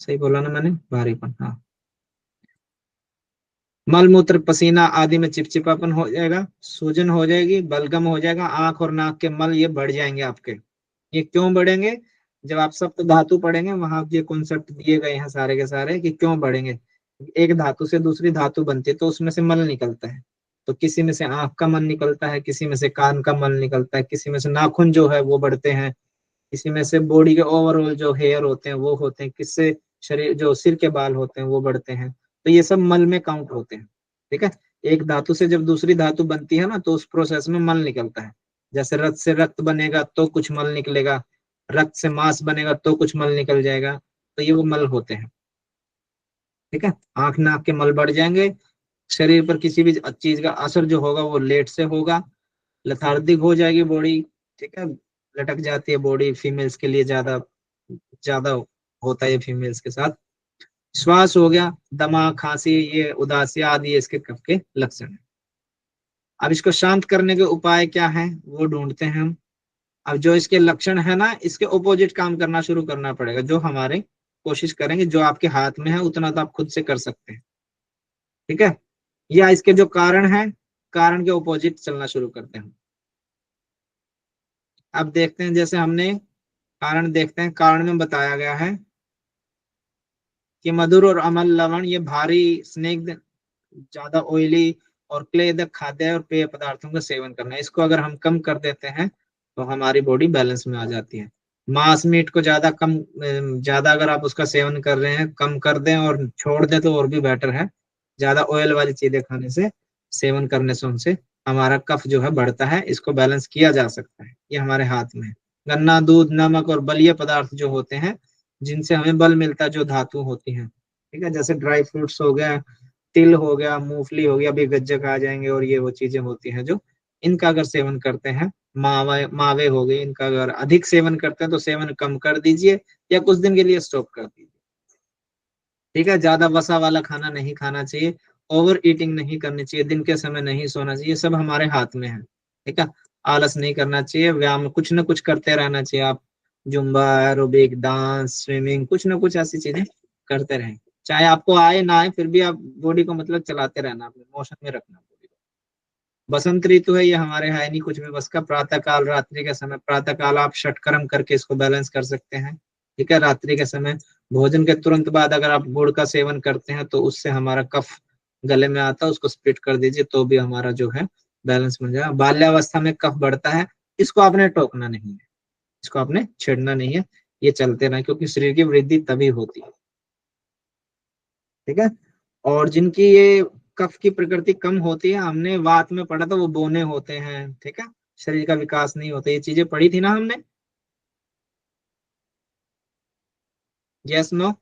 सही बोला ना मैंने, भारीपन, हाँ। मल मूत्र पसीना आदि में चिपचिपापन हो जाएगा, सूजन हो जाएगी, बलगम हो जाएगा, आंख और नाक के मल ये बढ़ जाएंगे आपके। ये क्यों बढ़ेंगे? जब आप सप्त धातु पढ़ेंगे वहां ये कॉन्सेप्ट दिए गए हैं सारे के सारे कि क्यों बढ़ेंगे। एक धातु से दूसरी धातु बनती है तो उसमें से मल निकलता है, तो किसी में से आंख का मल निकलता है, किसी में से कान का मल निकलता है, किसी में से नाखून जो है वो बढ़ते हैं, किसी में से बॉडी के ओवरऑल जो हेयर होते हैं वो होते हैं, किससे शरीर जो सिर के बाल होते हैं वो बढ़ते हैं। तो ये सब मल में काउंट होते हैं। ठीक है, एक धातु से जब दूसरी धातु बनती है ना तो उस प्रोसेस में मल निकलता है। जैसे रक्त से रक्त बनेगा तो कुछ मल निकलेगा, रक्त से मांस बनेगा तो कुछ मल निकल जाएगा, तो ये वो मल होते हैं। ठीक है, आंख नाक के मल बढ़ जाएंगे, शरीर पर किसी भी चीज का असर जो होगा वो लेट से होगा, लेथार्जिक हो जाएगी बॉडी। ठीक है, लटक जाती है बॉडी, फीमेल्स के लिए ज्यादा ज्यादा होता है फीमेल्स के साथ। श्वास हो गया, दमा, खांसी, ये उदासी आदि ये इसके कफ के लक्षण है। अब इसको शांत करने के उपाय क्या है वो ढूंढते हैं हम। अब जो इसके लक्षण है ना, इसके ऑपोजिट काम करना शुरू करना पड़ेगा, जो हमारे कोशिश करेंगे, जो आपके हाथ में है उतना तो आप खुद से कर सकते हैं। ठीक है, या इसके जो कारण है, कारण के ऑपोजिट चलना शुरू करते हैं। अब देखते हैं, जैसे हमने कारण देखते हैं, कारण में बताया गया है कि मधुर और अम्ल लवण ये भारी, स्निग्ध, ज्यादा ऑयली और क्लेदक खाद्य और पेय पदार्थों का सेवन करना है। इसको अगर हम कम कर देते हैं तो हमारी बॉडी बैलेंस में आ जाती है। मांस मीट को ज्यादा अगर आप उसका सेवन कर रहे हैं, कम कर दें और छोड़ दें तो और भी बेटर है। ज्यादा ऑयल वाली चीजें खाने से सेवन करने से उनसे हमारा कफ जो है बढ़ता है, इसको बैलेंस किया जा सकता है। ये हमारे हाथ में है। गन्ना, दूध, नमक और बलीय पदार्थ जो होते हैं जिनसे हमें बल मिलता है, जो धातु होती हैं, ठीक है, जैसे ड्राई फ्रूट्स हो गया, तिल हो गया, मूंगफली हो गया, अभी गज्जक आ जाएंगे, और ये वो चीजें होती हैं जो इनका अगर सेवन करते हैं, मावे मावे हो गए, इनका अगर अधिक सेवन करते हैं तो सेवन कम कर दीजिए या कुछ दिन के लिए स्टॉप कर दीजिए। ठीक है, ज्यादा वसा वाला खाना नहीं खाना चाहिए, ओवर ईटिंग नहीं करनी चाहिए, दिन के समय नहीं सोना चाहिए, सब हमारे हाथ में है। ठीक है, आलस नहीं करना चाहिए, व्यायाम कुछ ना कुछ करते रहना चाहिए। आप जुम्बा, एरोबिक, डांस, स्विमिंग, कुछ ना कुछ ऐसी चीजें करते रहें, चाहे आपको आए ना आए, फिर भी आप बॉडी को मतलब चलाते रहना, अपने मोशन में रखना बॉडी को। बसंत ऋतु है, ये हमारे है नहीं कुछ भी बस का। प्रातः काल, रात्रि के समय, प्रातः काल आप षटकर्म करके इसको बैलेंस कर सकते हैं। ठीक है, रात्रि के समय भोजन के तुरंत बाद अगर आप गुड़ का सेवन करते हैं तो उससे हमारा कफ गले में आता है, उसको स्प्लिट कर दीजिए तो भी हमारा जो है बैलेंस बन जाएगा। बाल्यावस्था में कफ बढ़ता है, इसको आपने टोकना नहीं है, इसको आपने छेड़ना नहीं है, ये चलते रहे, क्योंकि शरीर की वृद्धि तभी होती है। ठीक है, और जिनकी ये कफ की प्रकृति कम होती है, हमने वात में पढ़ा था, वो बोने होते हैं। ठीक है, शरीर का विकास नहीं होता, ये चीजें पढ़ी थी ना हमने। Yes no?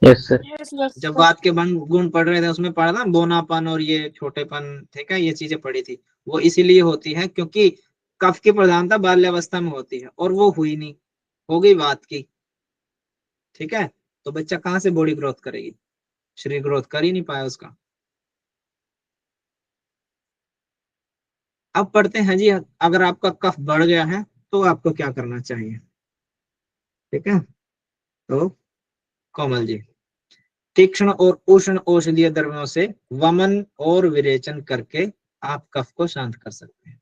Yes sir. जब वात के गुण पढ़ रहे थे उसमें पढ़ा था बोनापन और ये छोटेपन। ठीक है, ये चीजें पढ़ी थी। वो इसीलिए होती है क्योंकि कफ की प्रधानता बाल्यावस्था में होती है, और वो हुई नहीं, हो गई वात की। ठीक है, तो बच्चा कहाँ से बॉडी ग्रोथ करेगी, शरीर ग्रोथ कर ही नहीं पाया उसका। अब पढ़ते हैं जी, अगर आपका कफ बढ़ गया है तो आपको क्या करना चाहिए। ठीक है, तो कोमल जी, तीक्ष्ण और उष्ण औषधीय द्रव्यों से वमन और विरेचन करके आप कफ को शांत कर सकते हैं।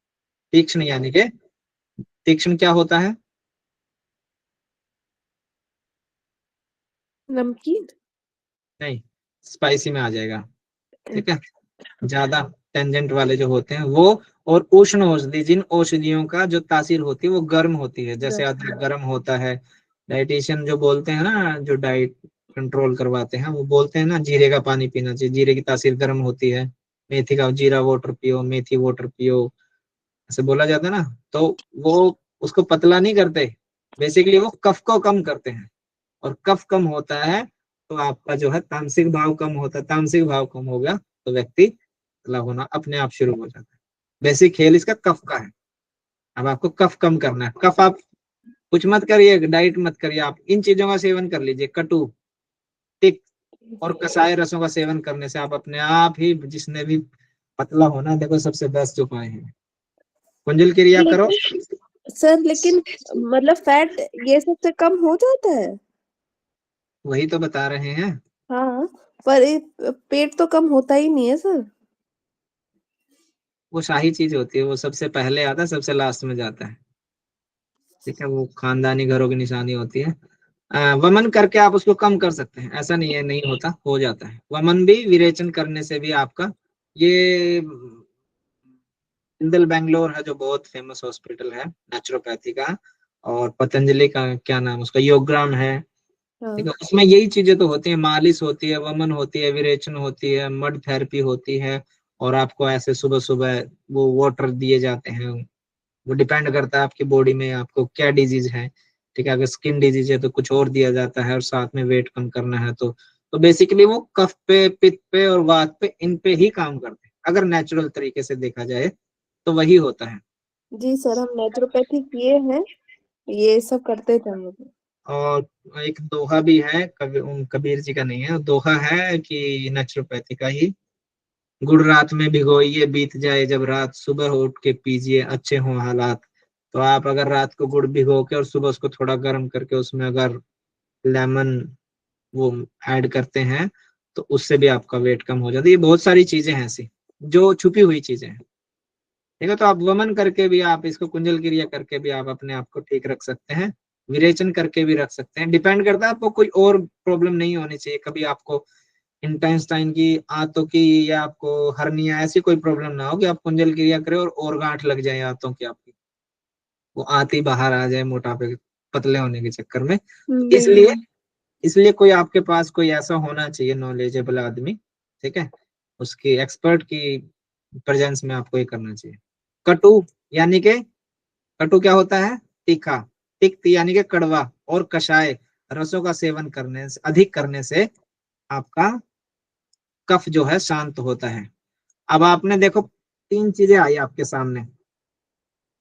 तीक्ष्ण यानी कि तीक्ष्ण क्या होता है? नमकीन। नहीं, स्पाइसी में आ जाएगा। ठीक है, ज्यादा टेंजेंट वाले जो होते हैं वो, और उष्ण औषधि, जिन औषधियों का जो तासीर होती है वो गर्म होती है, जैसे अदरक गर्म होता है। डाइटिशियन जो बोलते हैं ना, जो डाइट कंट्रोल करवाते हैं, वो बोलते हैं ना जीरे का पानी पीना चाहिए, जीरे की तासीर गर्म होती है। मेथी का जीरा वाटर पियो, मेथी वाटर पियो, ऐसे बोला जाता है ना। तो वो उसको पतला नहीं करते, बेसिकली वो कफ को कम करते हैं, और कफ कम होता है तो आपका जो है तामसिक भाव कम होता है। तामसिक भाव कम हो गया तो व्यक्ति पतला होना अपने आप शुरू हो जाता है। बेसिक खेल इसका कफ का है। अब आपको कफ कम करना है। कफ आप कुछ मत करिए, डाइट मत करिए, आप इन चीजों का सेवन कर लीजिए। कटु, तिक और कसाय रसों का सेवन करने से आप अपने आप ही, जिसने भी पतला होना, देखो सबसे बेस्ट उपाय है, कुंजल क्रिया करो। सर लेकिन मतलब फैट ये सबसे कम हो जाता है? वही तो बता रहे हैं। हाँ, पर पेट तो कम होता ही नहीं है सर। वो शाही चीज होती है, वो सबसे पहले आता है, सबसे लास्ट में जाता है। ठीक है, वो खानदानी घरों की निशानी होती है। वमन करके आप उसको कम कर सकते हैं, ऐसा नहीं है नहीं होता, हो जाता है। वमन भी विरेचन करने से भी आपका ये जिंदल बैंगलोर है जो बहुत फेमस हॉस्पिटल है नेचुरोपैथी का, और पतंजलि का क्या नाम उसका, योगग्राम है। हाँ। ठीक है, उसमें यही चीजें तो होती है, मालिश होती है, वमन होती है, विरेचन होती है, मड थेरेपी होती है, और आपको ऐसे सुबह सुबह वो वाटर दिए जाते हैं। वो डिपेंड करता है आपकी बॉडी में आपको क्या डिजीज है। ठीक है, अगर स्किन डिजीज है तो कुछ और दिया जाता है, और साथ में वेट कम करना है तो बेसिकली वो कफ पे, पित्त पे और वात पे, इन पे ही काम करते हैं। अगर नेचुरल तरीके से देखा जाए तो वही होता है। जी सर, हम नेचुरोपैथी किए हैं, ये सब करते थे हम लोग। और एक दोहा भी है, कबीर जी का नहीं है, दोहा है कि नेचुरोपैथी का ही, गुड़ रात में भिगोइए बीत जाए जब रात, सुबह उठ के पीजिए अच्छे हों हालात। तो आप अगर रात को गुड़ भिगो के और सुबह उसको थोड़ा गर्म करके उसमें अगर लेमन वो ऐड करते हैं तो उससे भी आपका वेट कम हो जाता है। ये बहुत सारी चीजें हैं ऐसी जो छुपी हुई चीजें हैं। ठीक है, तो आप वमन करके भी, आप इसको कुंजल क्रिया करके भी आप अपने आप को ठीक रख सकते हैं, विरेचन करके भी रख सकते हैं। डिपेंड करता है, आपको कोई और प्रॉब्लम नहीं होनी चाहिए। कभी आपको इंटेस्टाइन की, आंतों की, या आपको हर्निया, ऐसी कोई प्रॉब्लम ना हो कि आप कुंजल क्रिया करें और गांठ लग जाए आंतों की, आपकी वो आंत ही बाहर आ जाए मोटापे पतले होने के चक्कर में। इसलिए कोई आपके पास कोई ऐसा होना चाहिए नॉलेजेबल आदमी, ठीक है, उसकी एक्सपर्ट की प्रेजेंस में आपको ये करना चाहिए। कटु यानी कि कटु क्या होता है? तीखा। तिक्त यानी कि कड़वा। और कषाय रसों का सेवन करने से, अधिक करने से आपका कफ जो है शांत होता है। अब आपने देखो 3 चीजें आई आपके सामने।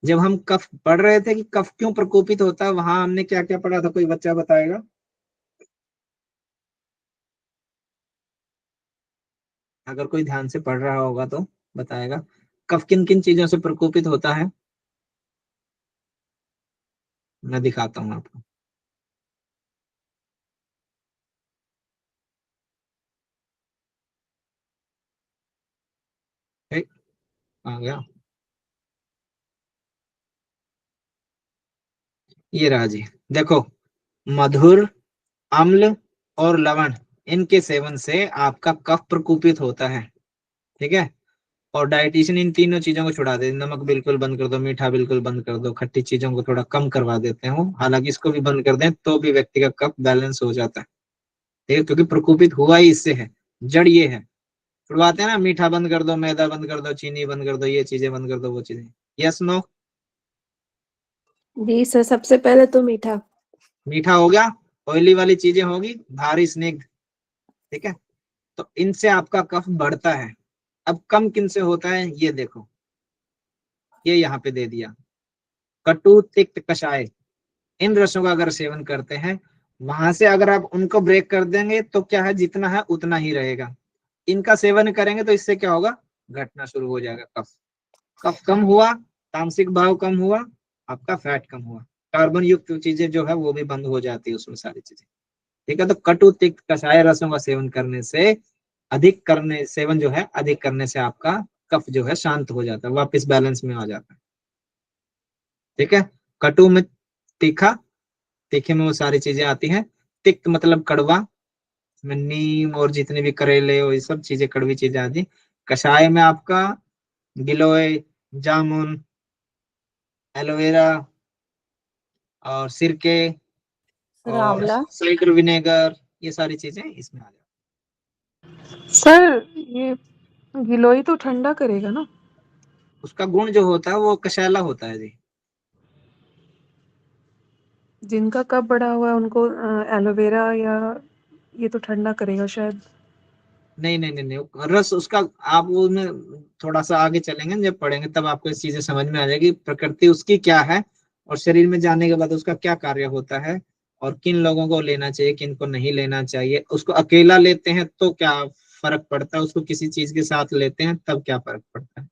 जब हम कफ पढ़ रहे थे कि कफ क्यों प्रकोपित होता है, वहां हमने क्या क्या पढ़ा था? कोई बच्चा बताएगा? अगर कोई ध्यान से पढ़ रहा होगा तो बताएगा। कफ किन किन चीजों से प्रकोपित होता है? मैं दिखाता हूँ आपको। ठीक, आ गया। ये रहा जी। देखो, मधुर, अम्ल और लवण, इनके सेवन से आपका कफ प्रकोपित होता है। ठीक है। और डाइटिशियन इन तीनों चीजों को छुड़ा दे, नमक बिल्कुल बंद कर दो, मीठा बिल्कुल बंद कर दो, खट्टी चीजों को थोड़ा कम करवा देते हैं वो। हालांकि इसको भी बंद कर दें तो भी व्यक्ति का कफ बैलेंस हो जाता है। ठीक है, क्योंकि प्रकोपित हुआ ही इससे है, जड़ ये है। छुड़वाते हैं ना, मीठा बंद कर दो, मैदा बंद कर दो, चीनी बंद कर दो, ये चीजें बंद कर दो, वो चीजें। Yes no? जी सर, सबसे पहले तो मीठा। मीठा हो गया, ऑयली वाली चीजें होगी, भारी स्निग्ध। ठीक है, तो इनसे आपका कफ बढ़ता है। अब कम किन से होता है ये देखो, ये यहाँ पे दे दिया। कटु, तिक्त, कषाय, इन रसों का अगर सेवन करते हैं, वहां से अगर आप उनको ब्रेक कर देंगे तो क्या है, जितना है उतना ही रहेगा। इनका सेवन करेंगे तो इससे क्या होगा, घटना शुरू हो जाएगा कफ। कफ कम हुआ, तामसिक भाव कम हुआ, आपका फैट कम हुआ, कार्बन युक्त चीजें जो है वो भी बंद हो जाती है उसमें, सारी चीजें। ठीक है, तो कटु, तिक्त, कषाय रसों का सेवन करने से, सेवन जो है अधिक करने से आपका कफ जो है शांत हो जाता है, वापस बैलेंस में आ जाता है। ठीक है, कटु में तीखा, तीखे में वो सारी चीजें आती हैं। तिक्त मतलब कड़वा, में नीम और जितने भी करेले और ये सब चीजें, कड़वी चीजें आती। कषाय में आपका गिलोय, जामुन, एलोवेरा और सिरके सर और आंवला। साइडर विनेगर, ये सारी चीजें इसमें आ जाती। सर ये गिलोय तो ठंडा करेगा ना? उसका गुण जो होता है वो कषैला होता है जी। जिनका कफ बढ़ा हुआ है उनको एलोवेरा या ये तो ठंडा करेगा शायद। नहीं नहीं नहीं नहीं, रस उसका, आप उसमें थोड़ा सा आगे चलेंगे, जब पढ़ेंगे तब आपको इस चीजें समझ में आ जाएगी, प्रकृति उसकी क्या है और शरीर में जाने के बाद उसका क्या कार्य होता है, और किन लोगों को लेना चाहिए, किन को नहीं लेना चाहिए। उसको अकेला लेते हैं तो क्या फर्क पड़ता है, उसको किसी चीज के साथ लेते हैं तब क्या फर्क पड़ता है,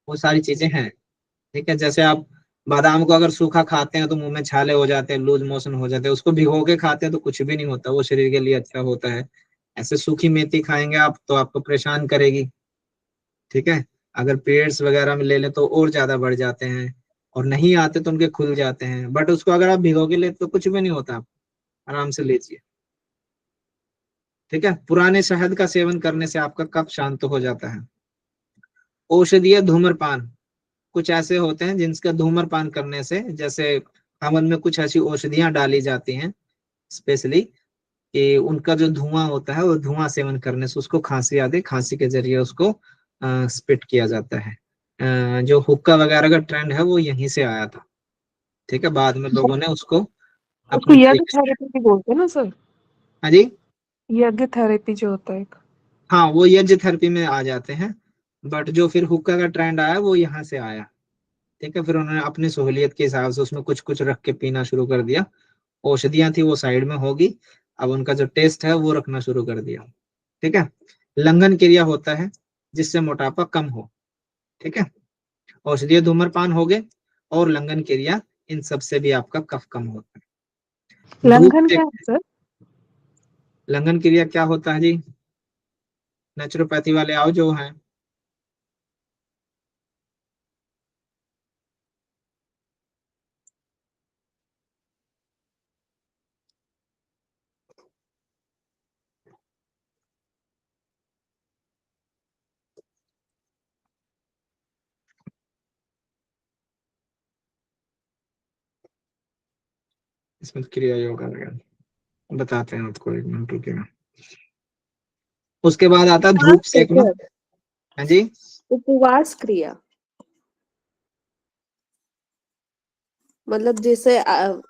वो सारी चीजें हैं। ठीक है, जैसे आप बादाम को अगर सूखा खाते हैं तो मुंह में छाले हो जाते हैं, लूज मोशन हो जाते हैं, उसको भिगो के खाते हैं तो कुछ भी नहीं होता, वो शरीर के लिए अच्छा होता है। ऐसे सूखी मेथी खाएंगे आप तो आपको परेशान करेगी। ठीक है, अगर पेड्स वगैरह में ले लें तो और ज्यादा बढ़ जाते हैं, और नहीं आते तो उनके खुल जाते हैं, बट उसको अगर आप भिगो के ले तो कुछ भी नहीं होता, आप आराम से लीजिए। ठीक है, पुराने शहद का सेवन करने से आपका कफ शांत हो जाता है। औषधीय धूम्रपान, कुछ ऐसे होते हैं जिनका धूम्रपान करने से, जैसे हमन में कुछ ऐसी औषधियां डाली जाती हैं स्पेशली, कि उनका जो धुआं होता है वो धुआं सेवन करने से उसको खांसी आती है, खांसी के जरिए उसको स्पिट किया जाता है। जो हुक्का वगैरह का ट्रेंड है वो यहीं से आया था। ठीक है, बाद में लोगों ने उसको उसको अपने यज्ञ तरीके से। थेरेपी भी बोलते हैं ना सर? हाँ जी, यज्ञ थेरेपी जो होता है एक। हाँ वो यज्ञ थेरेपी में आ जाते हैं, बट जो फिर हुक्का का ट्रेंड आया वो यहाँ से आया। ठीक है, फिर उन्होंने अपनी सहूलियत के हिसाब से उसमें कुछ कुछ रख के पीना शुरू कर दिया। औषधियां थी वो साइड में होगी, अब उनका जो टेस्ट है वो रखना शुरू कर दिया। ठीक है, लंघन क्रिया होता है जिससे मोटापा कम हो। ठीक है, औषधीय धूम्रपान हो गए और लंघन क्रिया, इन सब से भी आपका कफ कम होता है। धूप लंघन से, क्या है सर? लंघन क्रिया क्या होता है जी? नेचुरोपैथी वाले आओ जो हैं। इसमें क्रिया योगा वगैरह बताते हैं आपको, एक मिनट रुकिएगा। उसके बाद आता है हाँ धूप ठीक सेकना। है। हाँ जी, उपवास क्रिया मतलब जैसे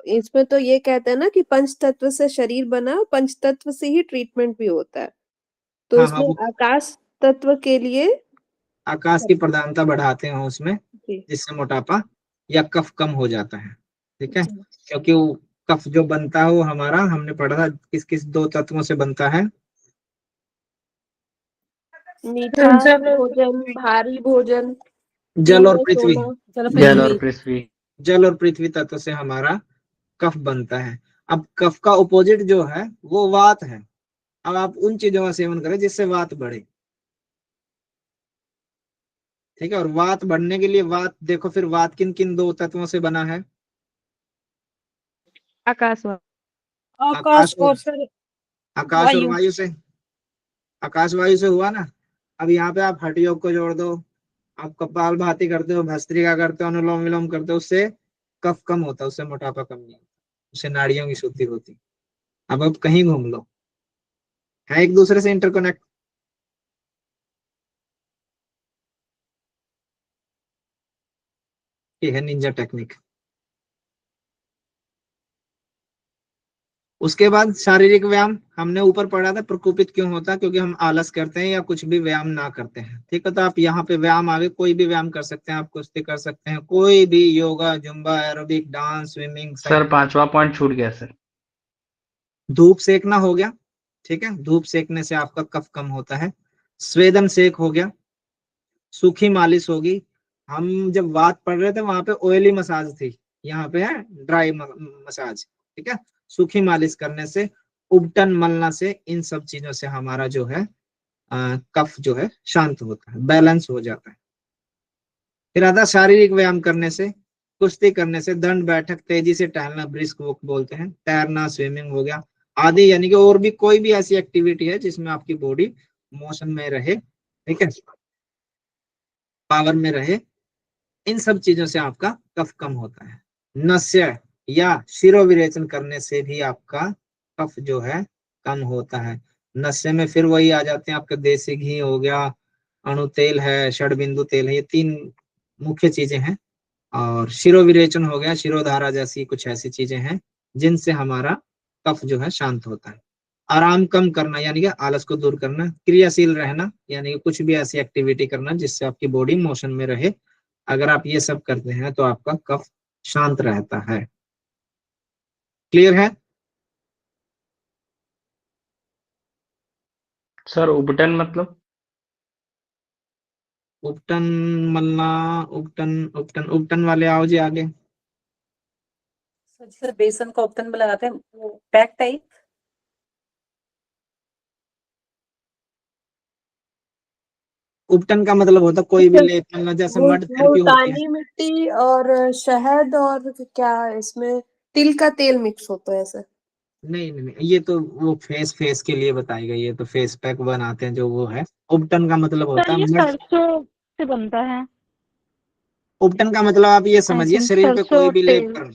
इसमें तो ये कहते हैं ना कि पंच तत्व से शरीर बना, पंच तत्व से ही ट्रीटमेंट भी होता है, तो हाँ हाँ, इसमें वो आकाश तत्व के लिए आकाश की प्रधानता बढ़ाते हैं उसमें, जी जिससे मोटापा या कफ कम हो जाता है। ठीक है, जी क्योंकि वो कफ जो बनता है वो हमारा, हमने पढ़ा था किस किस दो तत्वों से बनता है। मीठा जल और भोजन, पृथ्वी। भारी भोजन, जल दिन और में पृथ्वी, सोना। चलो जल और पृथ्वी। पृथ्वी। जल और पृथ्वी तत्व से हमारा कफ बनता है। अब कफ का ऑपोजिट जो है वो वात है। अब आप उन चीजों का सेवन करें जिससे वात बढ़े। ठीक है, और वात बढ़ने के लिए, वात देखो फिर वात किन किन दो तत्वों से बना है? आकाश आकाश आकाश और, और सर आकाश और वायु। वायु से। आकाश वायु से हुआ ना। अब यहाँ पे आप हठ योग को जोड़ दो, आप कपाल भाती करते हो, भस्त्रिका करते हो, अनुलोम विलोम करते हो, उससे कफ कम होता है, उससे मोटापा कम नहीं होता, उससे नाड़ियों की शुद्धि होती है। अब आप कहीं घूम लो, है एक दूसरे से इंटरकनेक्ट। ये है निंजा टेक्निक। उसके बाद शारीरिक व्यायाम हमने ऊपर पढ़ा था, प्रकोपित क्यों होता है? क्योंकि हम आलस करते हैं या कुछ भी व्यायाम ना करते हैं। ठीक है, तो आप यहाँ पे व्यायाम आगे कोई भी व्यायाम कर सकते हैं, आप कुश्ती कर सकते हैं, कोई भी, yoga, zumba, aerobic, dance, swimming, sir 5वां पॉइंट छूट गया सर। धूप सेकना हो गया। ठीक है, धूप सेकने से आपका कफ कम होता है। स्वेदन सेक हो गया, सूखी मालिश होगी। हम जब बात पढ़ रहे थे वहां पे ऑयली मसाज थी, यहाँ पे है ड्राई मसाज। ठीक है, सूखी मालिश करने से, उबटन मलना से, इन सब चीजों से हमारा जो है कफ जो है शांत होता है, बैलेंस हो जाता है। फिर आता है शारीरिक व्यायाम करने से, कुश्ती करने से, दंड बैठक, तेजी से टहलना, ब्रिस्क वॉक बोलते हैं, तैरना, स्विमिंग हो गया आदि, यानी कि और भी कोई भी ऐसी एक्टिविटी है जिसमें आपकी बॉडी मोशन में रहे। ठीक है, पावर में रहे, इन सब चीजों से आपका कफ कम होता है। नस्य या शिरोविरेचन करने से भी आपका कफ जो है कम होता है। नस्य में फिर वही आ जाते हैं आपका, देसी घी हो गया, अणु तेल है, षडबिंदु तेल है, ये तीन मुख्य चीजें हैं। और शिरोविरेचन हो गया, शिरोधारा जैसी कुछ ऐसी चीजें हैं जिनसे हमारा कफ जो है शांत होता है। आराम कम करना यानी कि आलस को दूर करना, क्रियाशील रहना यानी कि कुछ भी ऐसी एक्टिविटी करना जिससे आपकी बॉडी मोशन में रहे। अगर आप ये सब करते हैं तो आपका कफ शांत रहता है। क्लियर है? सर उबटन मतलब? उपटन मलना, उपटन उपटन उपटन वाले आओ जी आगे। सर बेसन का उपटन लगाते हैं, वो पैक टाइप। उपटन का मतलब होता है कोई भी लेप मलना, जैसे मड थेरेपी होती है। मुल्तानी मिट्टी और शहद और क्या इसमें तिल का तेल मिक्स होता है ऐसा? नहीं नहीं नहीं, ये तो वो फेस के लिए बताई गई है, तो फेस पैक बनाते हैं जो वो है। उपटन का मतलब सर होता है ये मड। सरसों से बनता है। उपटन का मतलब आप ये आई समझिए, थिंक शरीर पे सरसों कोई और भी लेप तेल। करना,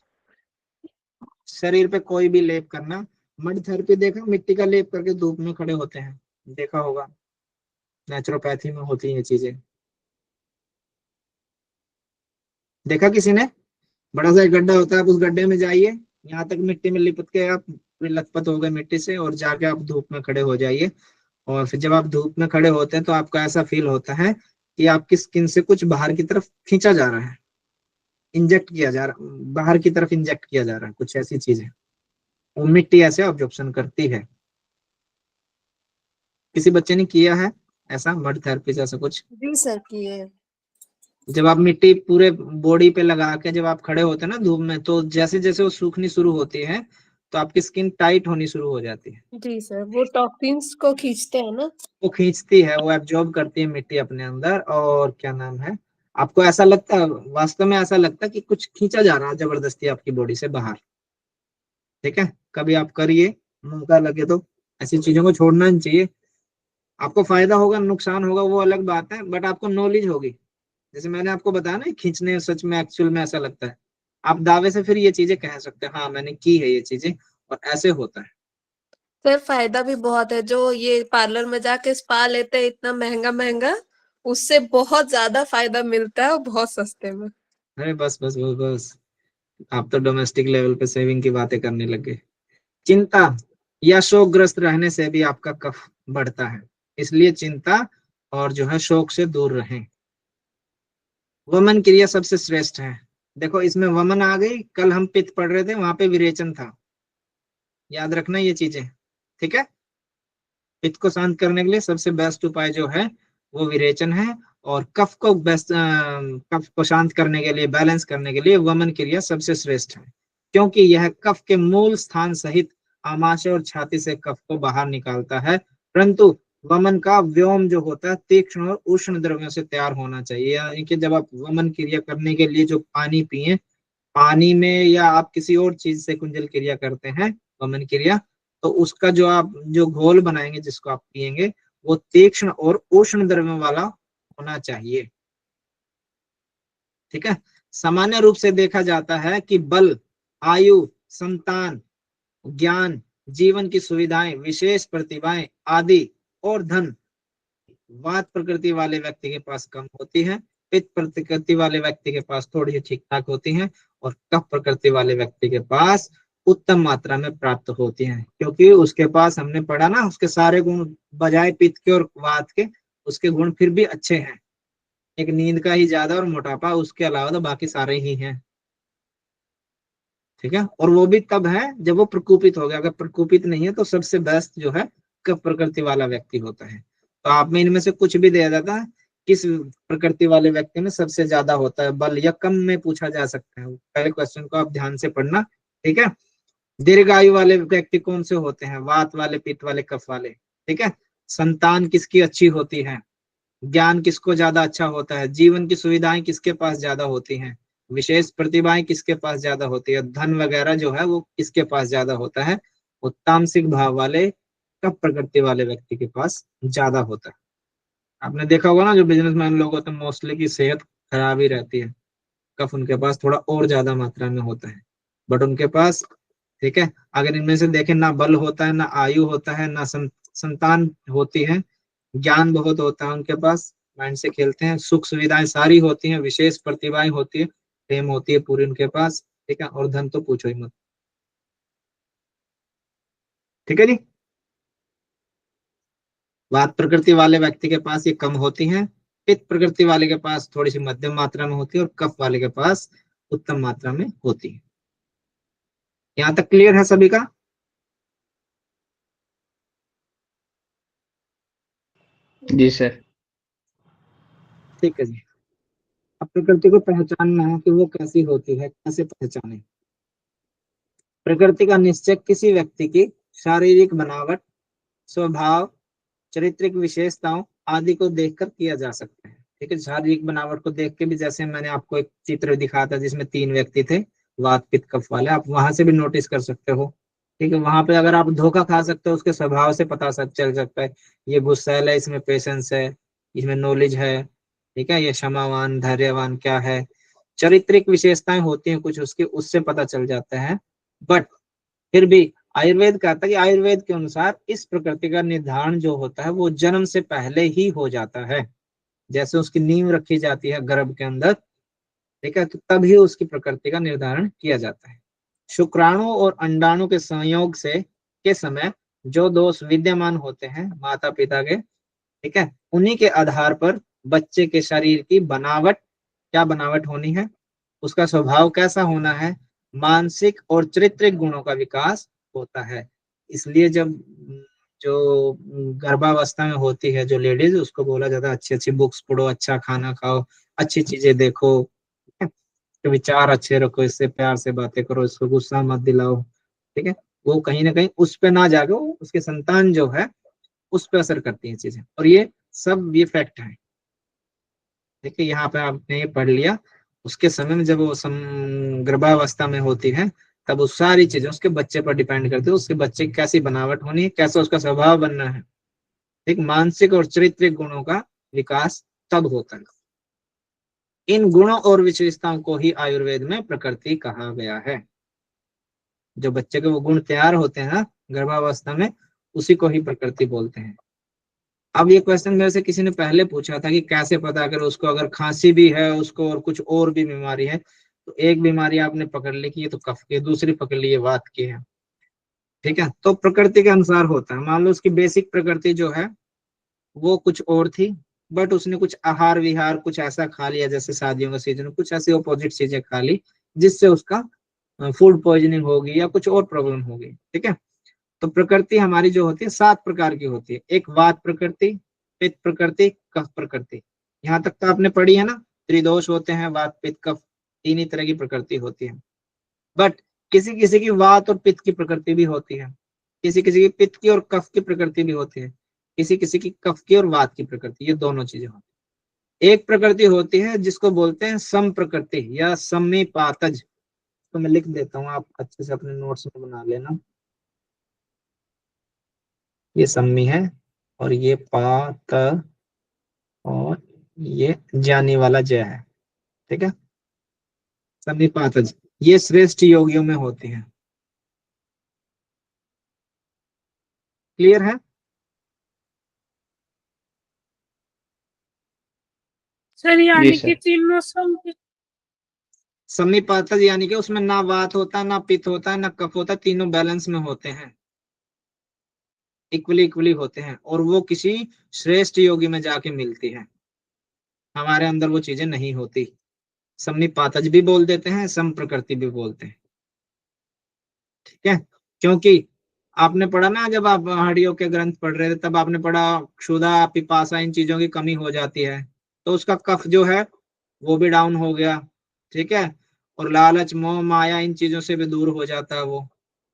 शरीर पे कोई भी लेप करना। मड थेरेपी देखा, मिट्टी का लेप करके धूप में खड़े होते हैं, देखा होगा, नेचुरोपैथी में होती है ये चीजें। देखा किसी ने? बड़ा सा एक गड्ढा होता है, आप उस गड्ढे में जाइए, यहाँ तक मिट्टी में लिपट के आप लथपथ हो गए मिट्टी से, और जाके आप धूप में खड़े हो जाइए। और फिर जब आप धूप में खड़े होते हैं तो आपको ऐसा फील होता है कि आपकी स्किन से कुछ बाहर की तरफ खींचा जा रहा है, इंजेक्ट किया जा रहा, बाहर की तरफ इंजेक्ट किया जा रहा है, कुछ ऐसी चीजें वो मिट्टी ऐसे ऑब्जॉर्प्शन करती है। किसी बच्चे ने किया है ऐसा मड थेरेपी जैसा कुछ? जी सर किए हैं। जब आप मिट्टी पूरे बॉडी पे लगा के जब आप खड़े होते हैं ना धूप में, तो जैसे जैसे वो सूखनी शुरू होती है तो आपकी स्किन टाइट होनी शुरू हो जाती है। जी सर, वो टॉक्सिन्स को खींचते हैं ना। वो खींचती है, वो एब्जॉर्ब करती है मिट्टी अपने अंदर, और क्या नाम है, आपको ऐसा लगता है, वास्तव में ऐसा लगता है कि कुछ खींचा जा रहा है जबरदस्ती आपकी बॉडी से बाहर। ठीक है, कभी आप करिए, मौका लगे तो। ऐसी चीजों को छोड़ना नहीं चाहिए। आपको फायदा होगा नुकसान होगा वो अलग बात है, बट आपको नॉलेज होगी। जैसे मैंने आपको बताया ना, खींचने सच में एक्चुअल में ऐसा लगता है, आप दावे से फिर ये चीजें कह सकते हैं, हाँ मैंने की है ये चीजें, और ऐसे होता है। सर फायदा भी बहुत है, जो ये पार्लर में जाके स्पा लेते हैं इतना महंगा महंगा, उससे बहुत ज्यादा फायदा मिलता है और बहुत सस्ते में। अरे बस बस बस बस, आप तो डोमेस्टिक लेवल पे सेविंग की बातें करने लगे। चिंता या शोकग्रस्त रहने से भी आपका कफ बढ़ता है, इसलिए चिंता और जो है शोक से दूर रहें। वमन क्रिया सबसे श्रेष्ठ है। देखो इसमें वमन आ गई, कल हम पित्त पढ़ रहे थे, वहां पे विरेचन था, याद रखना ये चीजें, ठीक है। पित्त को शांत करने के लिए सबसे बेस्ट उपाय जो है वो विरेचन है, और कफ को शांत करने के लिए, बैलेंस करने के लिए वमन क्रिया सबसे श्रेष्ठ है, क्योंकि यह कफ के मूल स्थान सहित आमाशय और छाती से कफ को बाहर निकालता है। परंतु वमन का व्योम जो होता है तीक्ष्ण और उष्ण द्रव्यों से तैयार होना चाहिए, यानी कि जब आप वमन क्रिया करने के लिए जो पानी पिए, पानी में या आप किसी और चीज से कुंजल क्रिया करते हैं वमन क्रिया, तो उसका जो आप जो घोल बनाएंगे जिसको आप पिएंगे वो तीक्ष्ण और उष्ण द्रव्यों वाला होना चाहिए, ठीक है। सामान्य रूप से देखा जाता है कि बल, आयु, संतान, ज्ञान, जीवन की सुविधाएं, विशेष प्रतिभाएं आदि और धन वात प्रकृति वाले व्यक्ति के पास कम होती है, पित्त प्रकृति वाले व्यक्ति के पास थोड़ी ठीक ठाक होती है, और कफ प्रकृति वाले व्यक्ति के पास उत्तम मात्रा में प्राप्त होती हैं, क्योंकि उसके पास हमने पढ़ा ना, उसके सारे गुण बजाय पित्त के और वात के उसके गुण फिर भी अच्छे हैं। एक नींद का ही ज्यादा और मोटापा, उसके अलावा तो बाकी सारे ही हैं, ठीक है। और वो भी तब है जब वो प्रकोपित हो गया, अगर प्रकोपित नहीं है तो सबसे बेस्ट जो है कफ प्रकृति वाला व्यक्ति होता है। तो आप में इनमें से कुछ भी दिया जाता है, किस प्रकृति वाले व्यक्ति में सबसे ज्यादा होता है बल, या कम में पूछा जा सकता है। पहले क्वेश्चन को आप ध्यान से पढ़ना, ठीक है। दीर्घायु वाले व्यक्ति कौन से होते हैं? वात वाले, पित्त वाले, कफ वाले, ठीक है। संतान किसकी अच्छी होती है? ज्ञान किसको ज्यादा अच्छा होता है? जीवन की सुविधाएं किसके पास ज्यादा होती हैं? विशेष प्रतिभाएं किसके पास ज्यादा होती है? धन वगैरह जो है वो किसके पास ज्यादा होता है? वो तामसिक भाव वाले, कफ प्रकृति वाले व्यक्ति के पास ज्यादा होता है। आपने देखा होगा ना, जो बिजनेसमैन लोग होते हैं मोस्टली की सेहत खराब ही रहती है, कफ उनके पास थोड़ा और ज्यादा मात्रा में होता है, बट उनके पास, ठीक है। अगर इनमें से देखें, ना बल होता है, ना आयु होता है, ना संतान होती है, ज्ञान बहुत होता है उनके पास, माइंड से खेलते हैं, सुख सुविधाएं सारी होती हैं, विशेष प्रतिभाएं होती है, फेम होती है पूरी उनके पास, ठीक है। और धन तो पूछो ही मत, ठीक है जी। वात प्रकृति वाले व्यक्ति के पास ये कम होती हैं, पित्त प्रकृति वाले के पास थोड़ी सी मध्यम मात्रा में होती है, और कफ वाले के पास उत्तम मात्रा में होती है। यहाँ तक क्लियर है सभी का? जी सर। ठीक है जी। अब प्रकृति को पहचानना है कि वो कैसी होती है, कैसे पहचाने। प्रकृति का निश्चय किसी व्यक्ति की शारीरिक बनावट, स्वभाव, चारित्रिक विशेषताओं आदि को देखकर किया जा सकता है, ठीक है। शारीरिक बनावट को देख के भी, जैसे मैंने आपको एक चित्र दिखाया था जिसमें 3 व्यक्ति थे वात पित्त कफ वाले, आप वहां से भी नोटिस कर सकते हो, ठीक है। वहां पे अगर आप धोखा खा सकते हो, उसके स्वभाव से पता चल सकता है, ये गुस्सैल है, इसमें पेशेंस है, इसमें नॉलेज है, ठीक है, ये क्षमावान, धैर्यवान क्या है, चारित्रिक विशेषताएं होती हैं कुछ उसकी, उससे पता चल जाता है। बट फिर भी आयुर्वेद कहता है कि आयुर्वेद के अनुसार इस प्रकृति का निर्धारण जो होता है वो जन्म से पहले ही हो जाता है, जैसे उसकी नींव रखी जाती है गर्भ के अंदर, ठीक है, तो तभी उसकी प्रकृति का निर्धारण किया जाता है। शुक्राणु और अंडाणु के संयोग से के समय जो दोष विद्यमान होते हैं माता पिता के, ठीक है, उन्हीं के आधार पर बच्चे के शरीर की बनावट, क्या बनावट होनी है, उसका स्वभाव कैसा होना है, मानसिक और चारित्रिक गुणों का विकास होता है। इसलिए जब जो गर्भावस्था में होती है जो लेडीज, उसको बोला जाता है अच्छी अच्छी बुक्स पढ़ो, अच्छा खाना खाओ, अच्छी चीजें देखो, तो विचार अच्छे रखो, इससे प्यार से बातें करो, इसको गुस्सा मत दिलाओ, ठीक है। वो कहीं ना कहीं उस पे ना जाके उसके संतान जो है उस पर असर करती है चीजें, और ये सब ये फैक्ट है। देखिए यहाँ पे आपने ये पढ़ लिया, उसके समय में जब वो गर्भावस्था में होती है तब वो सारी चीजें उसके बच्चे पर डिपेंड करती है, उसके बच्चे की कैसी बनावट होनी है, कैसा उसका स्वभाव बनना है, ठीक। मानसिक और चारित्रिक गुणों का विकास तब होता है। इन गुणों और विशेषताओं को ही आयुर्वेद में प्रकृति कहा गया है। जो बच्चे के वो गुण तैयार होते हैं ना गर्भावस्था में, उसी को ही प्रकृति बोलते हैं। अब ये क्वेश्चन मेरे से किसी ने पहले पूछा था कि कैसे पता करें उसको, अगर खांसी भी है उसको और कुछ और भी बीमारी है, तो एक बीमारी आपने पकड़ ली कि ये तो कफ की है, दूसरी पकड़ ली ये वात की है, ठीक है। तो प्रकृति के अनुसार होता है। मान लो उसकी बेसिक प्रकृति जो है वो कुछ और थी, बट उसने कुछ आहार विहार कुछ ऐसा खा लिया, जैसे शादियों का सीजन, कुछ ऐसी अपोजिट चीजें खा ली जिससे उसका फूड पॉइजनिंग होगी या कुछ और प्रॉब्लम होगी, ठीक है। तो प्रकृति हमारी जो होती है 7 प्रकार की होती है। एक वात प्रकृति, पित्त प्रकृति, कफ प्रकृति। यहाँ तक तो आपने पढ़ी है ना, त्रिदोष होते हैं, वात पित्त कफ, 3 ही तरह की प्रकृति होती है। बट किसी किसी की वात और पित्त की प्रकृति भी होती है, किसी किसी की पित्त की और कफ की प्रकृति भी होती है, किसी किसी की कफ की और वात की प्रकृति, ये दोनों चीजें होती है। एक प्रकृति होती है जिसको बोलते हैं सम प्रकृति या सम्मिपातज। तो मैं लिख देता हूँ, आप अच्छे से अपने नोट्स में बना लेना। ये सम्मी है और ये पात और ये जानी वाला जय है, ठीक है। सम्मिपातज ये श्रेष्ठ योगियों में होती है। क्लियर है? सर यानी सर। कि तीनों सम सम्मिपातज यानी कि उसमें ना वात होता, ना पित्त होता, ना कफ होता, तीनों बैलेंस में होते हैं, इक्वली इक्वली होते हैं, और वो किसी श्रेष्ठ योगी में जाके मिलती है। हमारे अंदर वो चीजें नहीं होती। सम्मिपातज भी बोल देते हैं, सम प्रकृति भी बोलते हैं, ठीक है। क्योंकि आपने पढ़ा ना, जब आप हड्डियों के ग्रंथ पढ़ रहे थे तब आपने पढ़ा क्षुधा पिपासा इन चीजों की कमी हो जाती है, तो उसका कफ जो है वो भी डाउन हो गया, ठीक है। और लालच मोह माया इन चीजों से भी दूर हो जाता है वो,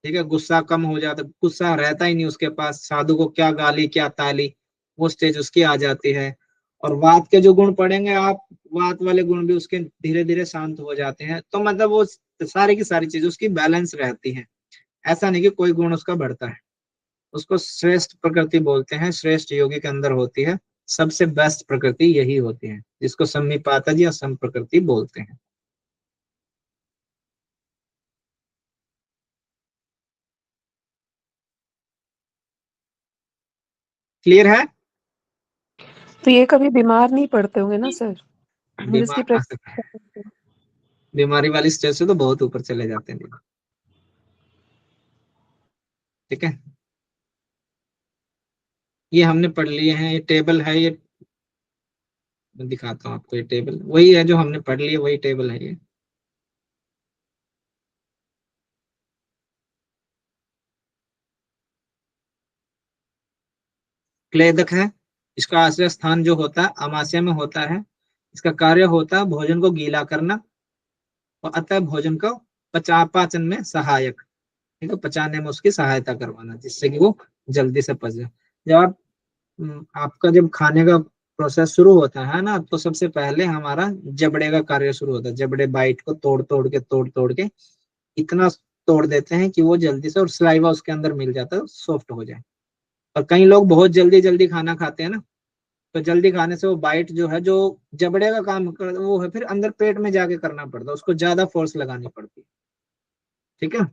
ठीक है। गुस्सा कम हो जाता, गुस्सा रहता ही नहीं उसके पास, साधु को क्या गाली क्या ताली, वो स्टेज उसकी आ जाती है। और वात के जो गुण पढ़ेंगे आप, वात वाले गुण भी उसके धीरे धीरे शांत हो जाते हैं। तो मतलब वो सारी की सारी चीजें उसकी बैलेंस रहती है, ऐसा नहीं कि कोई गुण उसका बढ़ता है। उसको श्रेष्ठ प्रकृति बोलते हैं, श्रेष्ठ योगी के अंदर होती है। सबसे बेस्ट प्रकृति यही होती है, जिसको सम्मिपातज या सम प्रकृति बोलते हैं। क्लियर है? तो ये कभी बीमार नहीं पड़ते होंगे ना सर, जिसकी बीमार कहाँ से है? प्रकृति। बीमारी वाली स्टेज से तो बहुत ऊपर चले जाते हैं, ठीक है। ये हमने पढ़ लिए हैं, ये टेबल है, ये मैं दिखाता हूँ आपको। ये टेबल वही है जो हमने पढ़ लिया, वही टेबल है ये। क्लेदक है, इसका आश्रय स्थान जो होता है अमाशय में होता है। इसका कार्य होता है भोजन को गीला करना, और अतः भोजन को पाचन में सहायक, ठीक है, पचाने में उसकी सहायता करवाना, जिससे कि वो जल्दी से पच जाए। जब आपका जब खाने का प्रोसेस शुरू होता है ना, तो सबसे पहले हमारा जबड़े का कार्य शुरू होता है। जबड़े बाइट को तोड़ तोड़ के इतना तोड़ देते हैं कि वो जल्दी से, और सलाइवा उसके अंदर मिल जाता है, सॉफ्ट हो जाए। और कई लोग बहुत जल्दी जल्दी खाना खाते हैं ना, तो जल्दी खाने से वो बाइट जो है, जो जबड़े का काम कर वो है, फिर अंदर पेट में जाके करना पड़ता है, उसको ज्यादा फोर्स लगानी पड़ती है, ठीक है।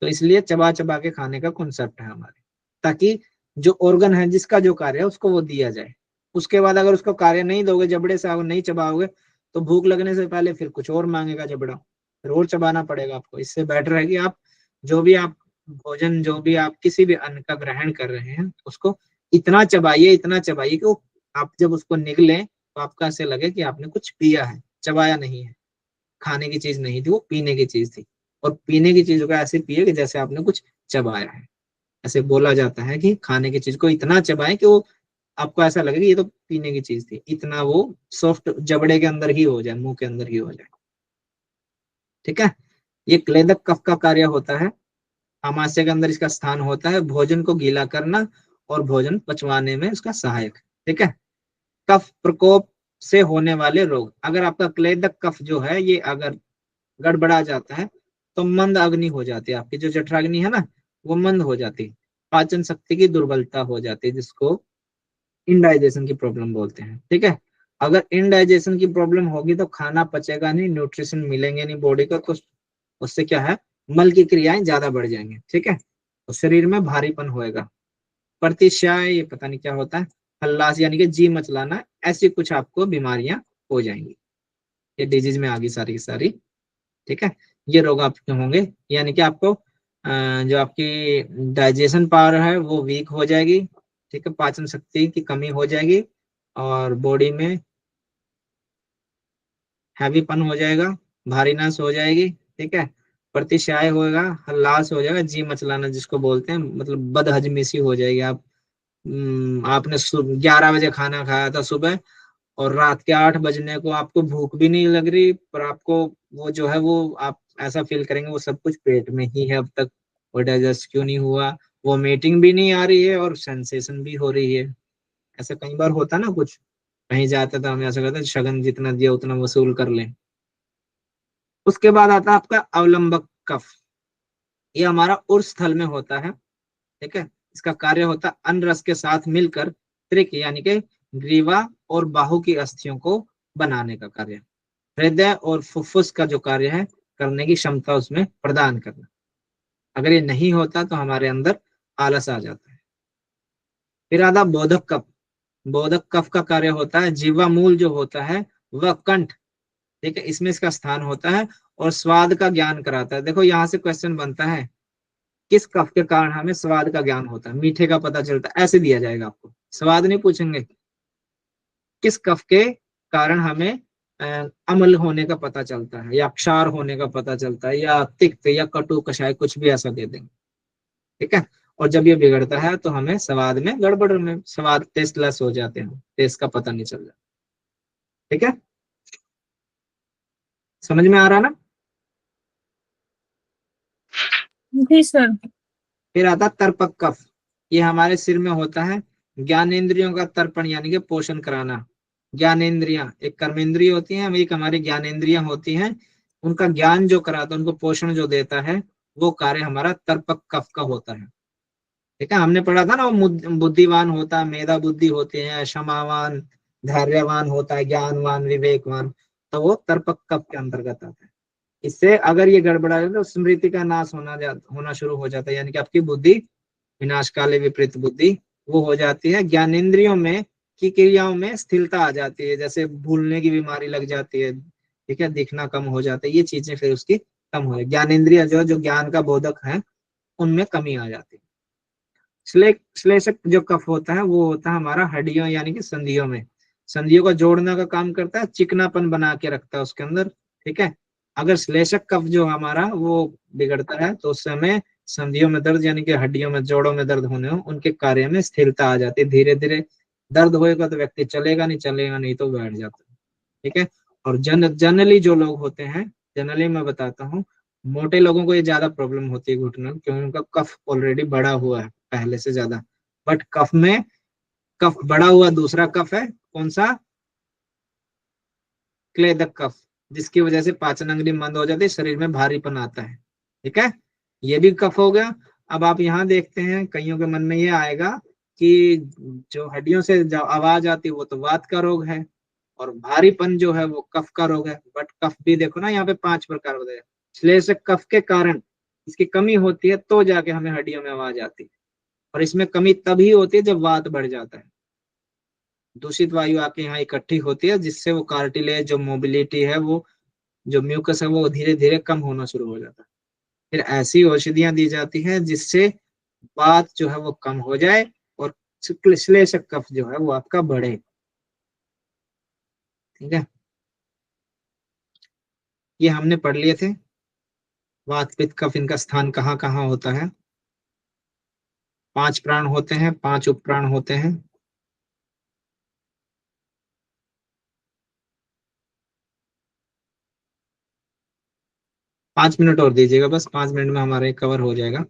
तो इसलिए चबा चबा के खाने का कॉन्सेप्ट है हमारे, ताकि जो ऑर्गन है जिसका जो कार्य है उसको वो दिया जाए। उसके बाद अगर उसको कार्य नहीं दोगे, जबड़े से नहीं चबाओगे, तो भूख लगने से पहले फिर कुछ और मांगेगा जबड़ा, फिर और चबाना पड़ेगा आपको। इससे बेटर है कि आप जो भी आप भोजन, जो भी आप किसी भी अन्न का ग्रहण कर रहे हैं, उसको इतना चबाइए कि वो आप जब उसको निगले तो आपको ऐसे लगे कि आपने कुछ पिया है, चबाया नहीं है। खाने की चीज नहीं थी, वो पीने की चीज थी। और पीने की चीज को ऐसे पिए कि जैसे आपने कुछ चबाया है। ऐसे बोला जाता है कि खाने की चीज को इतना चबाए कि वो आपको ऐसा लगे कि ये तो पीने की चीज थी, इतना वो सॉफ्ट जबड़े के अंदर ही हो जाए, मुंह के अंदर ही हो जाए, ठीक है। ये क्लेदक कफ का कार्य होता है। आमाशय के अंदर इसका स्थान होता है, भोजन को गीला करना और भोजन पचवाने में इसका सहायक, ठीक है। कफ प्रकोप से होने वाले रोग, अगर आपका क्लेदक कफ जो है ये अगर गड़बड़ा जाता है तो मंद अग्नि हो जाती है, आपकी जो जठराग्नि है ना वो मंद हो जाती है। पाचन शक्ति की दुर्बलता हो जाती है, जिसको इनडाइजेशन की प्रॉब्लम बोलते हैं, ठीक है। अगर इनडाइजेशन की प्रॉब्लम होगी तो खाना पचेगा नहीं, न्यूट्रिशन मिलेंगे नहीं बॉडी को, तो उससे क्या है, मल की क्रियाएं ज्यादा बढ़ जाएंगी, ठीक है। तो शरीर में भारीपन होएगा। प्रतिशय, ये पता नहीं क्या होता है, हल्लास यानी कि जी मचलाना, ऐसी कुछ आपको बीमारियां हो जाएंगी। ये डिजीज में आ गई सारी की सारी, ठीक है। ये रोग आपके होंगे, यानी कि आपको जो आपकी डाइजेशन पावर है वो वीक हो जाएगी, ठीक है, पाचन शक्ति की कमी हो जाएगी, और बॉडी में हैवीपन हो जाएगा, भारीनस हो जाएगी, ठीक है, प्रतिशाय होगा, हल्लास हो जाएगा, जी मचलाना जिसको बोलते हैं, मतलब बदहजमी सी हो जाएगी। आपने 11 बजे खाना खाया था सुबह, और रात के 8 बजने को आपको भूख भी नहीं लग रही, पर आपको वो जो है वो आप ऐसा फील करेंगे वो सब कुछ पेट में ही है अब तक, वो डाइजेस्ट क्यों नहीं हुआ, वो मीटिंग भी नहीं आ रही है और सेंसेशन भी हो रही है। ऐसा कई बार होता ना, कुछ कहीं जाते तो हम ऐसा करते शगन जितना दिया उतना वसूल कर लें। उसके बाद आता है आपका अवलंबक कफ। ये हमारा उर्स स्थल में होता है, ठीक है। इसका कार्य होता है अन्न रस के साथ मिलकर त्रिक यानी कि ग्रीवा और बाहु की अस्थियों को बनाने का कार्य, हृदय और फुफ्फुस का जो कार्य है करने की क्षमता उसमें प्रदान करना। अगर ये नहीं होता तो हमारे अंदर आलस आ जाता है। फिर आता बोधक कफ। बोधक कफ का कार्य होता है जीवा मूल जो होता है वह कंठ, ठीक है, इसमें इसका स्थान होता है और स्वाद का ज्ञान कराता है। देखो यहाँ से क्वेश्चन बनता है किस कफ के कारण हमें स्वाद का ज्ञान होता है, मीठे का पता चलता है, ऐसे दिया जाएगा आपको, स्वाद नहीं पूछेंगे। किस कफ के कारण हमें अम्ल होने का पता चलता है, या क्षार होने का पता चलता है, या तिक्त या कटु कषाय, कुछ भी ऐसा दे देंगे, ठीक है। और जब ये बिगड़ता है तो हमें स्वाद में गड़बड़, में स्वाद टेस्टलेस हो जाते हैं, टेस्ट का पता नहीं चल जाता, ठीक है। समझ में आ रहा ना? जी सर। फिर आता तर्पक कफ। ये हमारे सिर में होता है, ज्ञानेंद्रियों का तर्पण यानी कि पोषण कराना। ज्ञानेंद्रियां एक कर्मेंद्रिय होती हैं, एक हमारी ज्ञानेंद्रियां होती हैं, उनका ज्ञान जो कराता है, उनको पोषण जो देता है, वो कार्य हमारा तर्पक कफ का होता है, ठीक है। हमने पढ़ा था ना, वो बुद्धिवान होता है, मेधा बुद्धि होते हैं, क्षमावान, धैर्यवान होता है, ज्ञानवान, विवेकवान, तो वो तर्पक कफ के अंतर्गत आता है। इससे अगर ये गड़बड़ा है तो स्मृति का नाश होना शुरू हो जाता है, यानी कि आपकी बुद्धि विनाश काले विपरीत बुद्धि वो हो जाती है। ज्ञानेंद्रियों में की क्रियाओं में स्थिरता आ जाती है, जैसे भूलने की बीमारी लग जाती है, ठीक है, दिखना कम हो जाता है, ये चीजें फिर उसकी कम हो जाए। ज्ञानेंद्रिय जो ज्ञान का बोधक है उनमें कमी आ जाती है। श्लेषक जो कफ होता है वो होता है हमारा हड्डियों यानी कि संधियों में, संधियों को जोड़ने का काम करता है, चिकनापन बना के रखता है उसके अंदर, ठीक है। अगर श्लेषक कफ जो हमारा वो बिगड़ता है तो उस समय संधियों में दर्द यानी कि हड्डियों में जोड़ों में दर्द होने हो उनके कार्य में स्थिरता आ जाती है। धीरे धीरे दर्द होएगा तो व्यक्ति चलेगा नहीं तो बैठ जाता है, ठीक है। और जनरली जो लोग होते हैं, जनरली मैं बताता हूँ, मोटे लोगों को ये ज्यादा प्रॉब्लम होती है घुटने में, क्योंकि उनका कफ ऑलरेडी बढ़ा हुआ है पहले से ज्यादा। बट कफ में कफ बढ़ा हुआ दूसरा कफ है, कौन सा? क्लेदक कफ, जिसकी वजह से पाचन अंगली मंद हो जाती है, शरीर में भारीपन आता है, ठीक है। ये भी कफ हो गया। अब आप यहाँ देखते हैं कईयों के मन में ये आएगा कि जो हड्डियों से जो आवाज आती है वो तो वात का रोग है, और भारीपन जो है वो कफ का रोग है। बट कफ भी देखो ना, यहाँ पे 5 प्रकार होते हैं। श्लेषक कफ के कारण इसकी कमी होती है तो जाके हमें हड्डियों में आवाज आती है, और इसमें कमी तभी होती है जब वात बढ़ जाता है, दूषित वायु आके यहाँ इकट्ठी होती है, जिससे वो कार्टिलेज जो मोबिलिटी है, वो जो म्यूकस है वो धीरे धीरे कम होना शुरू हो जाता है। फिर ऐसी औषधियां दी जाती हैं जिससे वात जो है वो कम हो जाए और श्लेषक कफ जो है वो आपका बढ़े, ठीक है। ये हमने पढ़ लिए थे, वात पित्त कफ, इनका स्थान कहाँ कहाँ होता है। 5 प्राण होते हैं, 5 उप प्राण होते हैं। पांच मिनट और दीजिएगा, बस 5 मिनट में हमारा कवर हो जाएगा।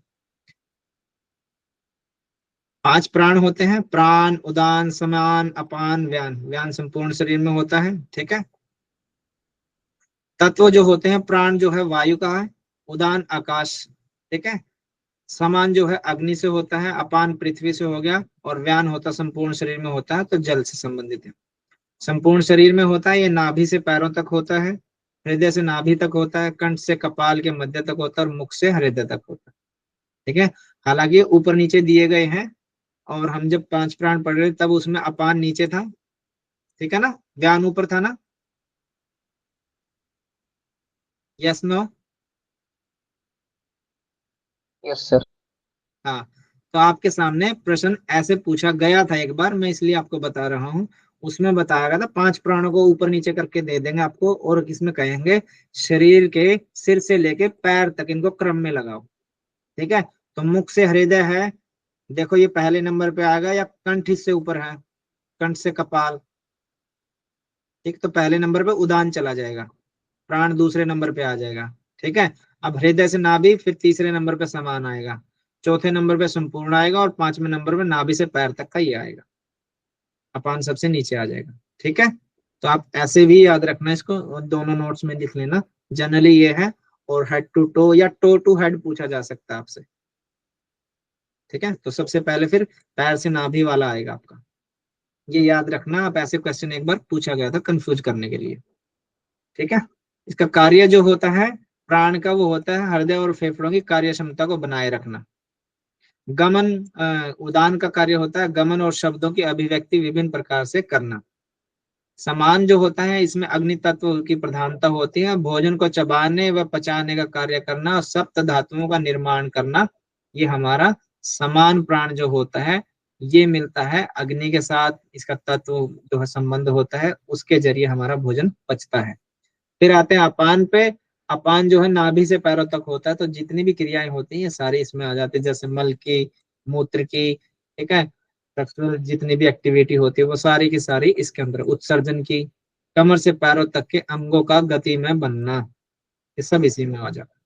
5 प्राण होते हैं, प्राण, उदान, समान, अपान, व्यान। व्यान संपूर्ण शरीर में होता है, ठीक है। तत्व जो होते हैं, प्राण जो है वायु का है, उदान आकाश, ठीक है। समान जो है अग्नि से होता है, अपान पृथ्वी से हो गया, और व्यान होता संपूर्ण शरीर में होता है तो जल से संबंधित है। संपूर्ण शरीर में होता है, ये नाभि से पैरों तक होता है, हृदय से नाभि तक होता है, कंठ से कपाल के मध्य तक होता है, और मुख से हृदय तक होता है, ठीक है। हालांकि ऊपर नीचे दिए गए हैं, और हम जब 5 प्राण पढ़ रहे तब उसमें अपान नीचे था, ठीक है ना, व्यान ऊपर था ना, यस नो? Yes sir. हाँ, तो आपके सामने प्रश्न ऐसे पूछा गया था एक बार, मैं इसलिए आपको बता रहा हूँ। उसमें बताया गया था 5 प्राणों को ऊपर नीचे करके दे देंगे आपको, और किसमें कहेंगे शरीर के सिर से लेके पैर तक इनको क्रम में लगाओ, ठीक है। तो मुख से हृदय है, देखो ये पहले नंबर पे आ गया, या कंठ इससे ऊपर है, कंठ से कपाल, ठीक, तो पहले नंबर पे उदान चला जाएगा, प्राण दूसरे नंबर पे आ जाएगा, ठीक है। अब हृदय से नाभि फिर तीसरे नंबर पे समान आएगा, चौथे नंबर पे संपूर्ण आएगा, और 5वें नंबर पे नाभि से पैर तक का ये आएगा, अपान सबसे नीचे आ जाएगा, ठीक है। तो आप ऐसे भी याद रखना इसको, और दोनों नोट्स में लिख लेना, जनरली ये है। और हेड टू टो या टो टू हेड पूछा जा सकता है आपसे, ठीक है। तो सबसे पहले फिर पैर से नाभि वाला आएगा आपका, ये याद रखना। आप ऐसे क्वेश्चन एक बार पूछा गया था कंफ्यूज करने के लिए, ठीक है। इसका कार्य जो होता है प्राण का, वो होता है हृदय और फेफड़ों की कार्य क्षमता को बनाए रखना। गमन, उदान का कार्य होता है गमन और शब्दों की अभिव्यक्ति विभिन्न प्रकार से करना। समान जो होता है इसमें अग्नि तत्व की प्रधानता होती है, भोजन को चबाने व पचाने का कार्य करना और सप्त धातुओं का निर्माण करना, ये हमारा समान प्राण जो होता है ये मिलता है अग्नि के साथ, इसका तत्व जो है संबंध होता है, उसके जरिए हमारा भोजन पचता है। फिर आते हैं अपान पे। अपान जो है नाभि से पैरों तक होता है, तो जितनी भी क्रियाएं होती हैं सारी इसमें आ जाती है, जैसे मल की, मूत्र की, ठीक है, सेक्सुअल जितनी भी एक्टिविटी होती है वो सारी की सारी इसके अंदर, उत्सर्जन की, कमर से पैरों तक के अंगों का गति में बनना, ये सब इसी में आ जाता है।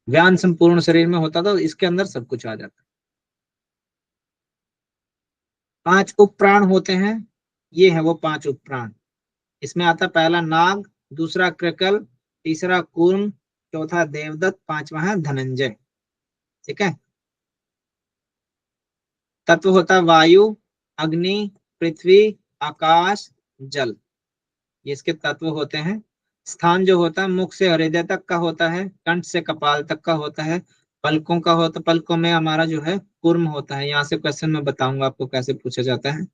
व्यान संपूर्ण शरीर में होता तो इसके अंदर सब कुछ आ जाता है। 5 उपप्राण होते हैं, ये है वो 5 उपप्राण। इसमें आता पहला नाग, दूसरा कृकल, तीसरा कूर्म, चौथा देवदत्त, 5वां है धनंजय, ठीक है। तत्व होता है वायु, अग्नि, पृथ्वी, आकाश, जल, ये इसके तत्व होते हैं। स्थान जो होता है मुख से हृदय तक का होता है, कंठ से कपाल तक का होता है, पलकों का होता, पलकों में हमारा जो है कूर्म होता है। यहाँ से क्वेश्चन में बताऊंगा आपको कैसे पूछा जाता है।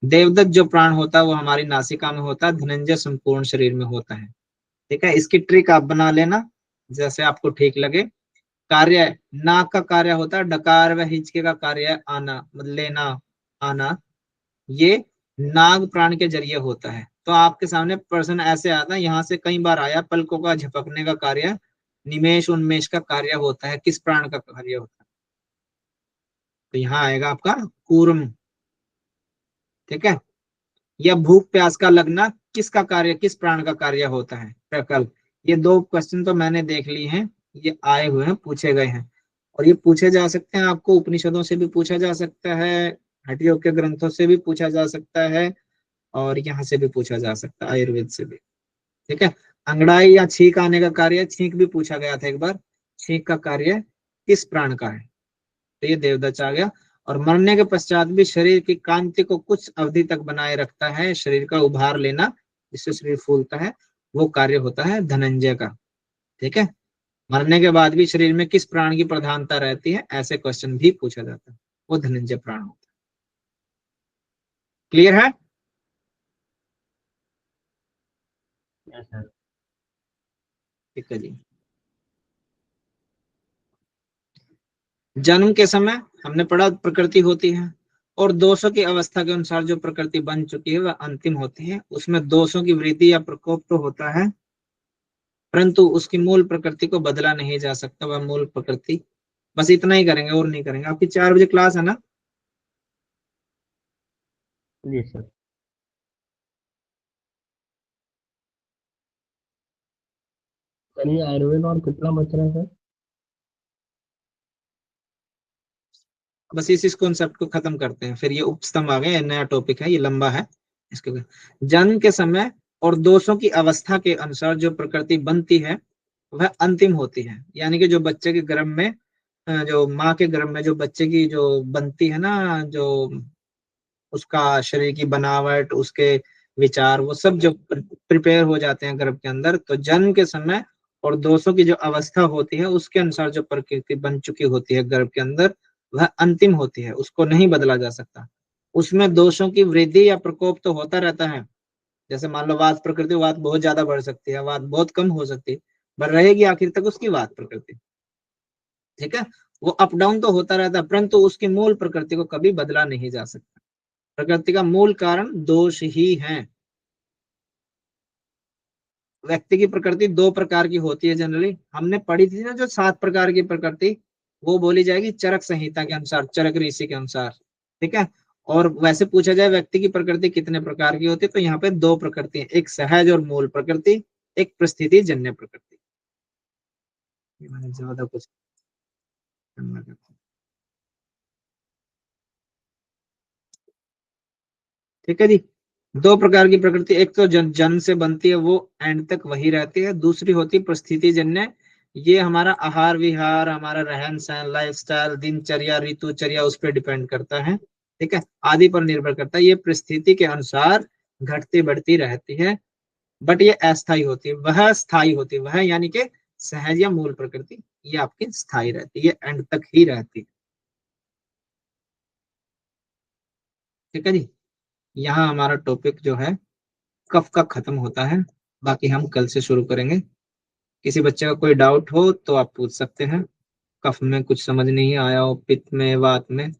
देवदत्त जो प्राण होता है वो हमारी नासिका में होता है, धनंजय संपूर्ण शरीर में होता है, ठीक है। इसकी ट्रिक आप बना लेना जैसे आपको ठीक लगे। कार्य, नाक का कार्य होता है डकार व हिचके का कार्य है आना, मतलब लेना, आना, ये नाग प्राण के जरिए होता है। तो आपके सामने प्रश्न ऐसे आता है, यहाँ से कई बार आया, पलकों का झपकने का कार्य निमेश उन्मेष का कार्य होता है, किस प्राण का कार्य होता है? तो यहाँ आएगा आपका कूर्म, ठीक है। या भूख प्यास का लगना किसका कार्य, किस प्राण का कार्य होता है? प्रकल्प। ये 2 क्वेश्चन तो मैंने देख लिए हैं, ये आए हुए हैं, पूछे गए हैं, और ये पूछे जा सकते हैं, आपको उपनिषदों से भी पूछा जा सकता है, हटियोग के ग्रंथों से भी पूछा जा सकता है, और यहाँ से भी पूछा जा सकता है, आयुर्वेद से भी, ठीक है। अंगड़ाई या छींक आने का कार्य, छींक भी पूछा गया था एक बार, छींक का कार्य किस प्राण का है? तो ये देवदत्त आ गया। और मरने के पश्चात भी शरीर की कांति को कुछ अवधि तक बनाए रखता है, शरीर का उभार लेना जिससे शरीर फूलता है, वो कार्य होता है धनंजय का, ठीक है। मरने के बाद भी शरीर में किस प्राण की प्रधानता रहती है, ऐसे क्वेश्चन भी पूछा जाता है, वो धनंजय प्राण होता है। क्लियर है? ठीक है जी। जन्म के समय हमने पढ़ा प्रकृति होती है, और दोषों की अवस्था के अनुसार जो प्रकृति बन चुकी है वह अंतिम होती है। उसमें दोषों की वृद्धि या प्रकोप तो होता है, परंतु उसकी मूल प्रकृति को बदला नहीं जा सकता, वह मूल प्रकृति। बस इतना ही करेंगे और नहीं करेंगे। आपकी 4 बजे क्लास है ना? जी सर। चलिए, आयुर्वेद और कितना बच रहा है सर? बस इस कॉन्सेप्ट को खत्म करते हैं, फिर ये उपस्तंभ आ गए, नया टॉपिक है, ये लंबा है। इसके जन्म के समय और दोषों की अवस्था के अनुसार जो प्रकृति बनती है वह अंतिम होती है। यानी कि जो बच्चे के गर्भ में, जो माँ के गर्भ में जो बच्चे की जो बनती है ना, जो उसका शरीर की बनावट, उसके विचार, वो सब जो प्रिपेयर हो जाते हैं गर्भ के अंदर, तो जन्म के समय और दोषों की जो अवस्था होती है उसके अनुसार जो प्रकृति बन चुकी होती है गर्भ के अंदर, वह अंतिम होती है, उसको नहीं बदला जा सकता। उसमें दोषों की वृद्धि या प्रकोप तो होता रहता है। जैसे मान लो वात प्रकृति, वात बहुत ज्यादा बढ़ सकती है, वात बहुत कम हो सकती है, पर रहेगी आखिर तक उसकी वात प्रकृति। ठीक है, वो अप डाउन तो होता रहता है, परंतु उसकी मूल प्रकृति को कभी बदला नहीं जा सकता। प्रकृति का मूल कारण दोष ही है। व्यक्ति की प्रकृति 2 प्रकार की होती है जनरली, हमने पढ़ी थी ना जो 7 प्रकार की प्रकृति, वो बोली जाएगी चरक संहिता के अनुसार, चरक ऋषि के अनुसार। ठीक है, और वैसे पूछा जाए व्यक्ति की प्रकृति कितने प्रकार की होती है, तो यहाँ पे 2 प्रकृति है, एक सहज और मूल प्रकृति, एक परिस्थिति जन्य प्रकृति। मैंने ज्यादा कुछ ठीक है जी। 2 प्रकार की प्रकृति, एक तो जन्म से बनती है, वो एंड तक वही रहती है। दूसरी होती है परिस्थिति जन्य, ये हमारा आहार विहार, हमारा रहन सहन, लाइफस्टाइल, दिनचर्या, ऋतुचर्या उस पर डिपेंड करता है। ठीक है, आदि पर निर्भर करता है। ये परिस्थिति के अनुसार घटती बढ़ती रहती है, बट ये अस्थायी होती है। वह स्थायी होती है, वह यानी कि सहज या मूल प्रकृति, ये आपकी स्थायी रहती है, ये एंड तक ही रहती है। ठीक है जी, यहाँ हमारा टॉपिक जो है कफ का खत्म होता है, बाकी हम कल से शुरू करेंगे। किसी बच्चे का कोई डाउट हो तो आप पूछ सकते हैं, कफ में कुछ समझ नहीं आया हो, पित्त में, वात में,